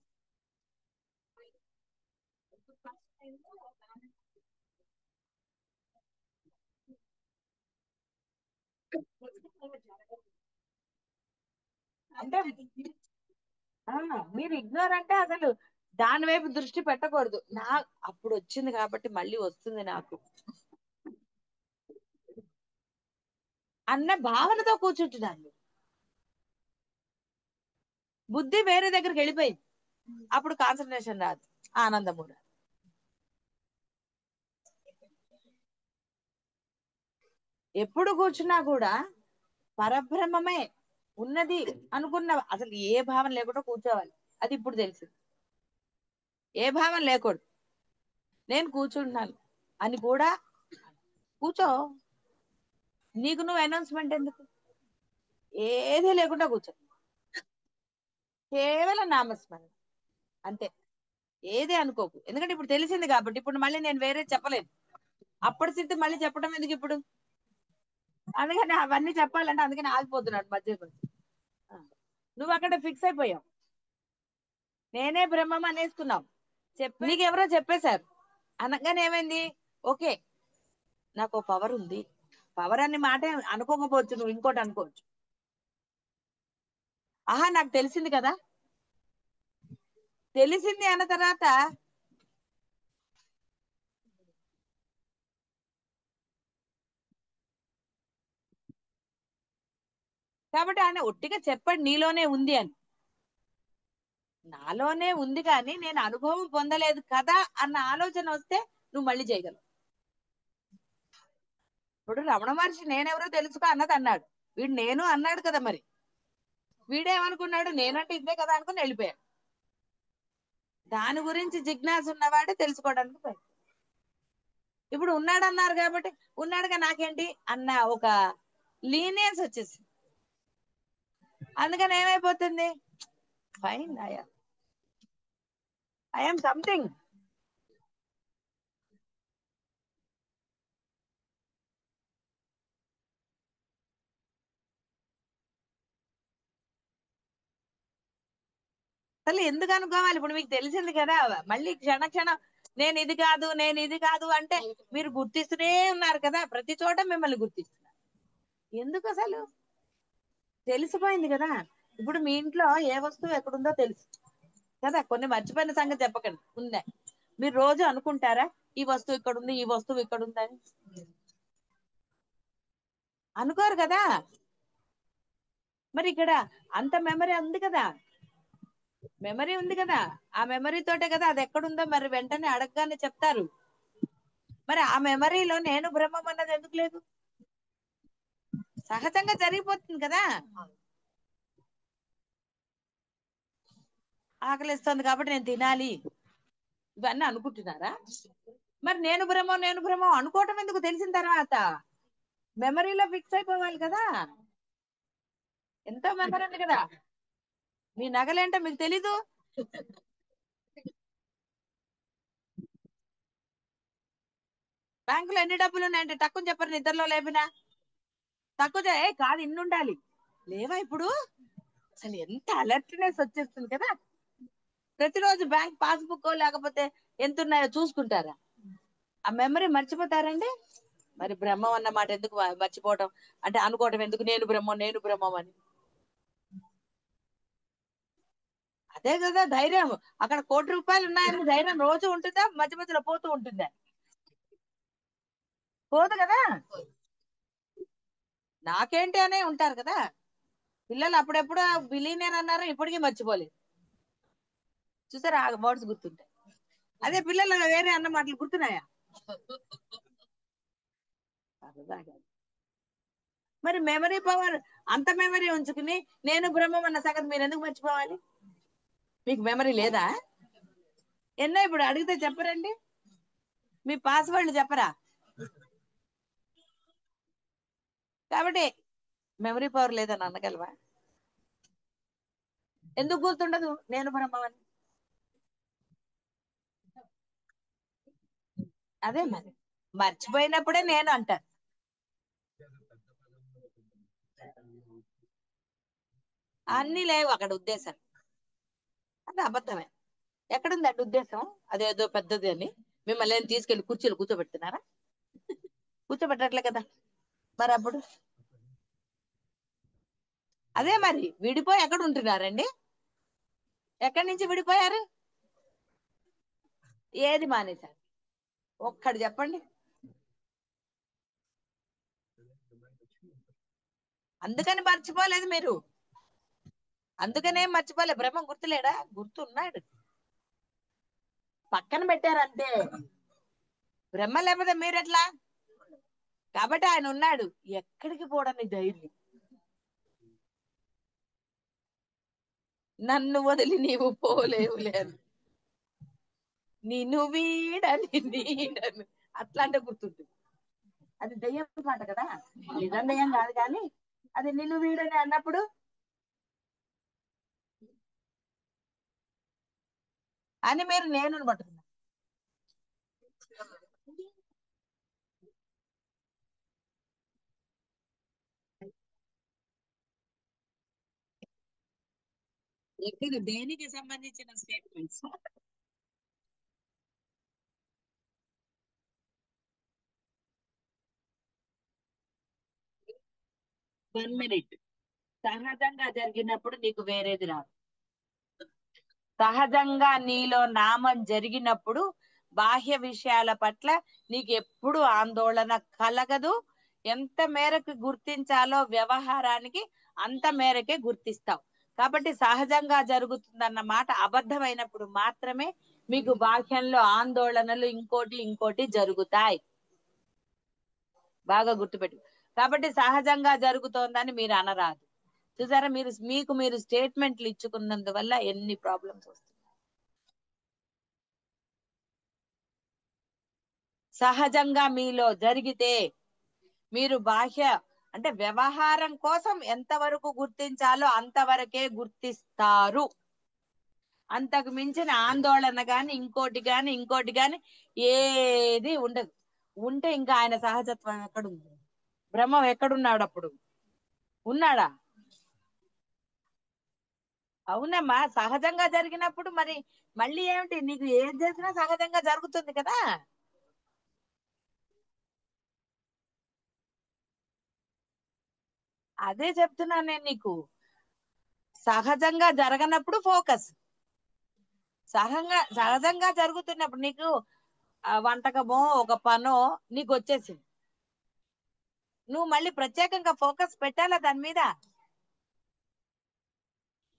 అంటే ఆ, మీరు ఇగ్నోర్ అంటే అసలు దాని వైపు దృష్టి పెట్టకూడదు. అప్పుడు వచ్చింది కాబట్టి మళ్ళీ వస్తుంది నాకు అన్న భావనతో కూర్చుంటున్నాను. బుద్ధి వేరే దగ్గరికి వెళ్ళిపోయింది, అప్పుడు కాన్సన్ట్రేషన్ రాదు, ఆనందము రాదు. ఎప్పుడు కూర్చున్నా కూడా పరబ్రహ్మమే ఉన్నది అనుకున్న అసలు ఏ భావన లేకుండా కూర్చోవాలి. అది ఇప్పుడు తెలిసింది. ఏ భావన లేకూడదు, నేను కూర్చుంటున్నాను అని కూడా. కూర్చో, నీకు నువ్వు అనౌన్స్మెంట్ ఎందుకు? ఏది లేకుండా కూర్చో, కేవలం నామస్మరణ అంతే. ఏది అనుకోకు, ఎందుకంటే ఇప్పుడు తెలిసింది కాబట్టి. ఇప్పుడు మళ్ళీ నేను వేరే చెప్పలేను, అప్పటి స్థితి మళ్ళీ చెప్పడం ఎందుకు ఇప్పుడు. అందుకని అవన్నీ చెప్పాలంటే అందుకని ఆగిపోతున్నాడు మధ్యలో. ఆ, నువ్వు అక్కడ ఫిక్స్ అయిపోయావు, నేనే బ్రహ్మం అనేసుకున్నావు. నీకు ఎవరో చెప్పేశారు అనగానే ఏమైంది? ఓకే, నాకు పవర్ ఉంది. పవర్ అనే మాట అనుకోకపోవచ్చు, నువ్వు ఇంకోటి అనుకోవచ్చు. ఆహా నాకు తెలిసింది కదా. తెలిసింది అన్న తర్వాత కాబట్టి ఆయన ఒట్టిగా చెప్పండి నీలోనే ఉంది అని. నాలోనే ఉంది కానీ నేను అనుభవం పొందలేదు కదా అన్న ఆలోచన వస్తే నువ్వు మళ్ళీ చేయగలవు. ఇప్పుడు రమణ మహర్షి నేనెవరో తెలుసుకో అన్నది అన్నాడు, వీడు నేను అన్నాడు కదా. మరి వీడేమనుకున్నాడు? నేనంటే ఇదే కదా అనుకుని వెళ్ళిపోయాడు. దాని గురించి జిజ్ఞాస ఉన్నవాడే తెలుసుకోవడానికి ప్రయత్నం. ఇప్పుడు ఉన్నాడు అన్నారు కాబట్టి ఉన్నాడుగా నాకేంటి అన్న ఒక లీనియన్స్ వచ్చేసింది. అందుకని ఏమైపోతుంది? ఫైన్ అయ్యా, ఐఎమ్ సంథింగ్. అసలు ఎందుకు అనుకోవాలి? ఇప్పుడు మీకు తెలిసింది కదా, మళ్ళీ క్షణ క్షణం నేను ఇది కాదు, నేను ఇది కాదు అంటే మీరు గుర్తిస్తూనే ఉన్నారు కదా, ప్రతి చోట మిమ్మల్ని గుర్తిస్తున్నారు. ఎందుకు అసలు? తెలిసిపోయింది కదా. ఇప్పుడు మీ ఇంట్లో ఏ వస్తువు ఎక్కడుందో తెలుసు కదా, కొన్ని మర్చిపోయిన సంగతి చెప్పకండి, ఉందా? మీరు రోజు అనుకుంటారా ఈ వస్తువు ఇక్కడ ఉంది, ఈ వస్తువు ఇక్కడ ఉందని? అనుకోరు కదా. మరి ఇక్కడ అంత మెమరీ ఉంది కదా, మెమరీ ఉంది కదా, ఆ మెమరీ తోటే కదా అది ఎక్కడుందో మరి వెంటనే అడగగానే చెప్తారు. మరి ఆ మెమరీలో నేను బ్రహ్మం అన్నది ఎందుకు లేదు? సహజంగా జరిగిపోతుంది కదా. ఆకలిస్తుంది కాబట్టి నేను తినాలి, ఇవన్నీ అనుకుంటున్నారా? మరి నేను బ్రహ్మం, నేను బ్రహ్మం అనుకోవటం ఎందుకు తెలిసిన తర్వాత? మెమరీలో ఫిక్స్ అయిపోవాలి కదా. ఎంతో మెమరీ ఉంది కదా. మీ నగలేంటో మీకు తెలీదు. బ్యాంకులో ఎన్ని డబ్బులు ఉన్నాయంటే తక్కువ చెప్పరు, నిద్రలో లేపినా తక్కువ కాదు, ఇన్ని ఉండాలి. లేవా ఇప్పుడు? అసలు ఎంత అలర్ట్నెస్ వచ్చేస్తుంది కదా. ప్రతిరోజు బ్యాంక్ పాస్బుక్ లేకపోతే ఎంత ఉన్నాయో చూసుకుంటారా? ఆ మెమరీ మర్చిపోతారండి. మరి బ్రహ్మం అన్న మాట ఎందుకు మర్చిపోవటం? అంటే అనుకోవటం ఎందుకు నేను బ్రహ్మం, నేను బ్రహ్మం అని? అదే కదా ధైర్యం. అక్కడ ₹1,00,00,000 ఉన్నాయని ధైర్యం రోజు ఉంటుందా, మధ్య మధ్యలో పోతూ ఉంటుందా? పోదు కదా. నాకేంటి అనే ఉంటారు కదా. పిల్లలు అప్పుడెప్పుడు బిలీనియర్ అన్నారు, ఇప్పటికీ మర్చిపోలేదు. చూసారా, ఆ వర్డ్స్ గుర్తుంటాయి. అదే పిల్లలు వేరే అన్న మాటలు గుర్తున్నాయా? సరదాగా. మరి మెమరీ పవర్, అంత మెమరీ ఉంచుకుని నేను బ్రహ్మం అన్న సంగతి మీరు ఎందుకు మర్చిపోవాలి? మీకు మెమరీ లేదా? ఎన్నో ఇప్పుడు అడిగితే చెప్పరండి. మీ పాస్వర్డ్లు చెప్పరా? కాబట్టి మెమరీ పవర్ లేదని అనగలవా? ఎందుకు గుర్తుండదు నేను బ్రహ్మం అని? అదే మరి, మర్చిపోయినప్పుడే నేను అంటారు. అన్ని లేవు అక్కడ ఉద్దేశం. అది అబద్ధమే. ఎక్కడుంది అటు ఉద్దేశం? అదేదో పెద్దది అని మిమ్మల్ని ఏం తీసుకెళ్లి కుర్చీలు కూర్చోబెడుతున్నారా? కూర్చోబెట్టట్లే కదా. మరి అప్పుడు అదే మరి, విడిపోయి ఎక్కడ ఉంటున్నారండి? ఎక్కడి నుంచి విడిపోయారు? ఏది మానేశారు? ఒక్కడు చెప్పండి. అందుకని మర్చిపోలేదు మీరు. అందుకనే మర్చిపోలే. బ్రహ్మం గుర్తులేడా? గుర్తున్నాడు, పక్కన పెట్టారు అంతే. బ్రహ్మ లేకపోతే మీరెట్లా? కాబట్టి ఆయన ఉన్నాడు, ఎక్కడికి పోవడానికి ధైర్యం? నన్ను వదిలి నీవు పోలేవులే అని. నిన్ను వీడని నీడను, అట్లా అంటే గుర్తుంటుంది. అది దెయ్యం పాట కదా, నిజం దెయ్యం కాదు కానీ అది నిన్ను వీడని అన్నప్పుడు. అని మీరు నేను పట్టుకున్నారు. ఎక్కడ దేనికి సంబంధించిన స్టేట్మెంట్స్? 1 minute. సహజంగా జరిగినప్పుడు నీకు వేరేది రాదు. సహజంగా నీలో నామం జరిగినప్పుడు బాహ్య విషయాల పట్ల నీకు ఎప్పుడు ఆందోళన కలగదు. ఎంత మేరకు గుర్తించాలో వ్యవహారానికి అంత మేరకే గుర్తిస్తావు. కాబట్టి సహజంగా జరుగుతుందన్న మాట అబద్ధమైనప్పుడు మాత్రమే మీకు బాహ్యంలో ఆందోళనలు ఇంకోటి ఇంకోటి జరుగుతాయి. బాగా గుర్తుపెట్టు. కాబట్టి సహజంగా జరుగుతోందని మీరు అనరాదు. చూసారా, మీరు స్టేట్మెంట్లు ఇచ్చుకున్నందువల్ల ఎన్ని ప్రాబ్లమ్స్ వస్తాయి. సహజంగా మీలో జరిగితే మీరు బాహ్య అంటే వ్యవహారం కోసం ఎంతవరకు గుర్తించాలో అంతవరకే గుర్తిస్తారు. అంతకు మించిన ఆందోళన గాని ఇంకోటి గాని ఏది ఉండదు. ఉంటే ఇంకా ఆయన సహజత్వం ఎక్కడుంది? బ్రహ్మం ఎక్కడున్నాడు అప్పుడు? ఉన్నాడా? అవునమ్మా, సహజంగా జరిగినప్పుడు మరి మళ్ళీ ఏమిటి? నీకు ఏం చేసినా సహజంగా జరుగుతుంది కదా. అదే చెప్తున్నాను నేను నీకు. సహజంగా జరగనప్పుడు ఫోకస్, సహజంగా జరుగుతున్నప్పుడు నీకు వంటకమో ఒక పనో నీకు వచ్చేసింది, నువ్వు మళ్ళీ ప్రత్యేకంగా ఫోకస్ పెట్టాలా దాని మీద?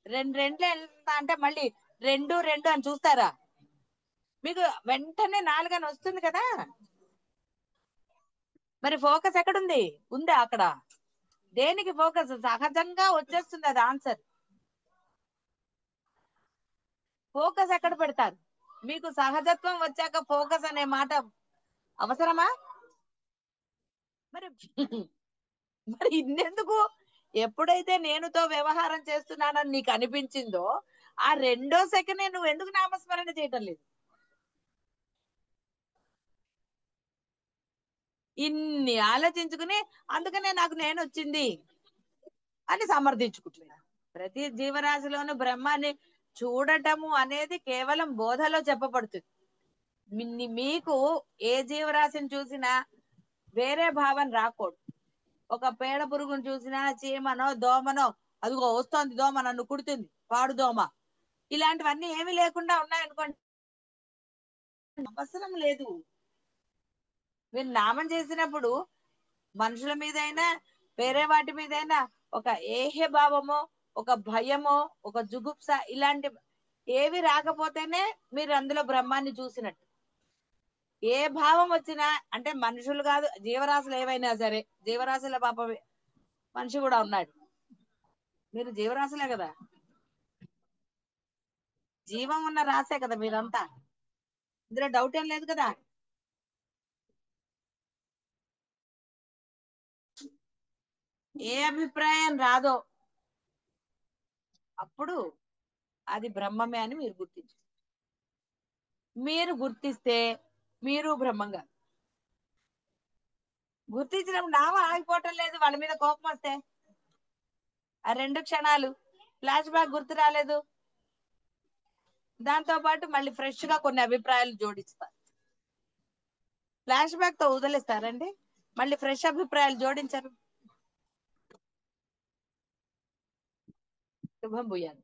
రెండు రెండ్లు ఎంత అంటే మళ్ళీ రెండు రెండు అని చూస్తారా? మీకు వెంటనే నాలుగని వస్తుంది కదా. మరి ఫోకస్ ఎక్కడుంది? ఉందా అక్కడ? దేనికి ఫోకస్? సహజంగా వచ్చేస్తుంది అది ఆన్సర్. ఫోకస్ ఎక్కడ పెడతారు? మీకు సహజత్వం వచ్చాక ఫోకస్ అనే మాట అవసరమా? మరి మరి ఇన్నెందుకు? ఎప్పుడైతే నేనుతో వ్యవహారం చేస్తున్నానని నీకు అనిపించిందో ఆ రెండో సెకండ్ నువ్వు ఎందుకు నామస్మరణ చేయటం లేదు? ఇన్ని ఆలోచించుకుని అందుకనే నాకు నేను వచ్చింది అని సమర్థించుకుంటున్నా. ప్రతి జీవరాశిలోనూ బ్రహ్మాన్ని చూడటము అనేది కేవలం బోధలో చెప్పబడుతుంది. మీకు ఏ జీవరాశిని చూసినా వేరే భావన రాకూడదు. ఒక పేడ పురుగును చూసినా, చీమనో దోమనో, అదిగో వస్తోంది దోమ నన్ను కుడుతుంది, పాడు దోమ, ఇలాంటివన్నీ ఏమీ లేకుండా ఉన్నాయనుకోండి, అవసరం లేదు. మీరు నామం చేసినప్పుడు మనుషుల మీదైనా వేరే వాటి మీదైనా ఒక ఏహ్య భావమో, ఒక భయమో, ఒక జుగుప్స, ఇలాంటి ఏవి రాకపోతేనే మీరు అందులో బ్రహ్మాన్ని చూసినట్టు. ఏ భావం వచ్చినా, అంటే మనుషులు కాదు జీవరాశులు ఏవైనా సరే, జీవరాశుల పాప మనిషి కూడా ఉన్నాడు, మీరు జీవరాశులే కదా, జీవం ఉన్న రాసే కదా మీరంతా, ఇందులో డౌట్ ఏం లేదు కదా. ఏ అభిప్రాయం రాదో అప్పుడు అది బ్రహ్మమే అని మీరు గుర్తించు. మీరు గుర్తిస్తే మీరు బ్రహ్మంగా గుర్తించినప్పుడు నామ ఆగిపోవటం లేదు. వాళ్ళ మీద కోపం వస్తే ఆ రెండు క్షణాలు ఫ్లాష్ బ్యాక్ గుర్తు రాలేదు, దాంతో పాటు మళ్ళీ ఫ్రెష్ గా కొన్ని అభిప్రాయాలు జోడిస్తారు. ఫ్లాష్ బ్యాక్ తో వదిలేస్తారండి, మళ్ళీ ఫ్రెష్ అభిప్రాయాలు జోడించరు. శుభం భూయాలు.